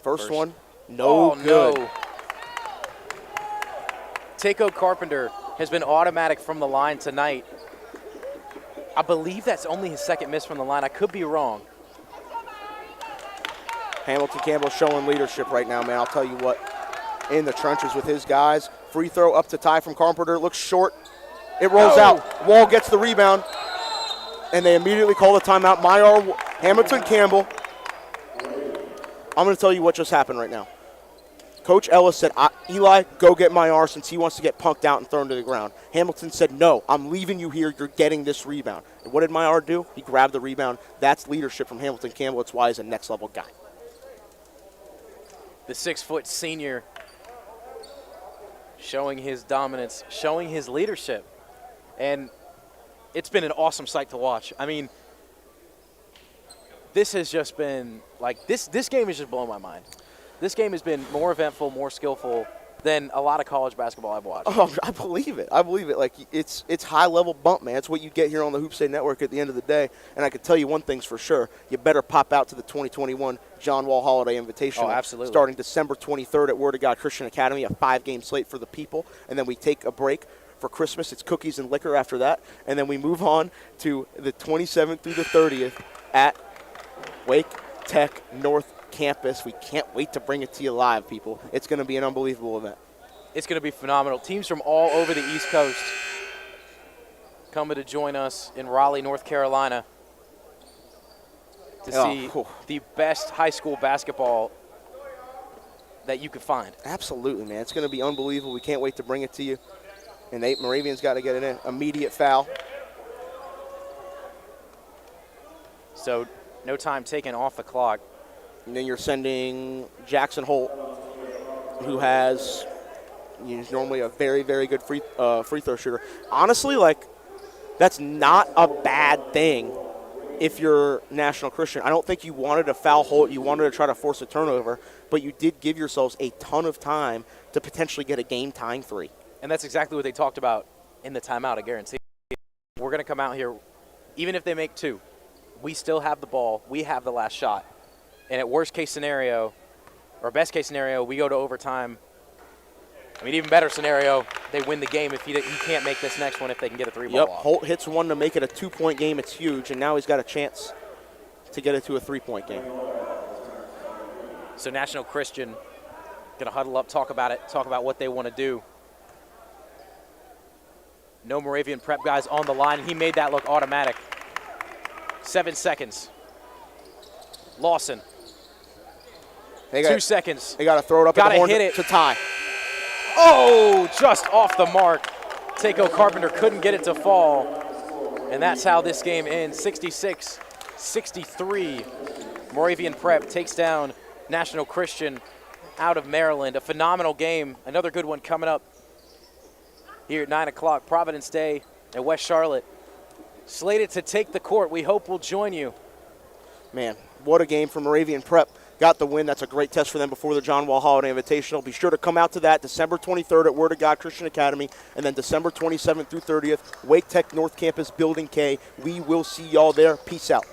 First one, no good. No. Takeo Carpenter has been automatic from the line tonight. I believe that's only his second miss from the line. I could be wrong. Hamilton Campbell showing leadership right now, man. I'll tell you what, in the trenches with his guys. Free throw up to tie from Carpenter. Looks short. It rolls out. Wall gets the rebound, and they immediately call the timeout. Hamilton Campbell. I'm going to tell you what just happened right now. Coach Ellis said, Eli, go get Myar since he wants to get punked out and thrown to the ground. Hamilton said, no, I'm leaving you here. You're getting this rebound. And what did Myar do? He grabbed the rebound. That's leadership from Hamilton Campbell. That's why he's a next-level guy. The 6-foot senior showing his dominance, showing his leadership. And it's been an awesome sight to watch. I mean, this has just been, like, this game has just blown my mind. This game has been more eventful, more skillful than a lot of college basketball I've watched. Oh, I believe it. I believe it. Like, it's high-level bump, man. It's what you get here on the Hoopsday Network at the end of the day. And I can tell you one thing's for sure. You better pop out to the 2021 John Wall Holiday Invitational. Oh, absolutely. Starting December 23rd at Word of God Christian Academy, a 5-game slate for the people. And then we take a break for Christmas. It's cookies and liquor after that. And then we move on to the 27th through the 30th at Wake Tech North Campus. We can't wait to bring it to you live, people. It's going to be an unbelievable event. It's going to be phenomenal. Teams from all over the East Coast coming to join us in Raleigh, North Carolina to see the best high school basketball that you could find. Absolutely, man. It's going to be unbelievable. We can't wait to bring it to you. And Moravian's got to get it in. Immediate foul. So no time taken off the clock. And then you're sending Jackson Holt, who has he's normally a very, very good free throw shooter. Honestly, like, that's not a bad thing if you're National Christian. I don't think you wanted to foul Holt. You wanted to try to force a turnover, but you did give yourselves a ton of time to potentially get a game-tying 3. And that's exactly what they talked about in the timeout, I guarantee. We're going to come out here, even if they make 2, we still have the ball. We have the last shot. And at worst case scenario, or best case scenario, we go to overtime. I mean, even better scenario, they win the game if he can't make this next one if they can get a 3-ball off. Holt hits one to make it a 2-point game. It's huge, and now he's got a chance to get it to a 3-point game. So National Christian going to huddle up, talk about it, talk about what they want to do. No Moravian prep guys on the line. He made that look automatic. 7 seconds. Lawson. 2 seconds. They got to throw it up at the horn to tie. Oh, just off the mark. Takeo Carpenter couldn't get it to fall. And that's how this game ends. 66-63. Moravian Prep takes down National Christian out of Maryland. A phenomenal game. Another good one coming up here at 9 o'clock. Providence Day at West Charlotte. Slated to take the court. We hope we'll join you. Man, what a game for Moravian Prep. Got the win. That's a great test for them before the John Wall Holiday Invitational. Be sure to come out to that December 23rd at Word of God Christian Academy, and then December 27th through 30th, Wake Tech North Campus, Building K. We will see y'all there. Peace out.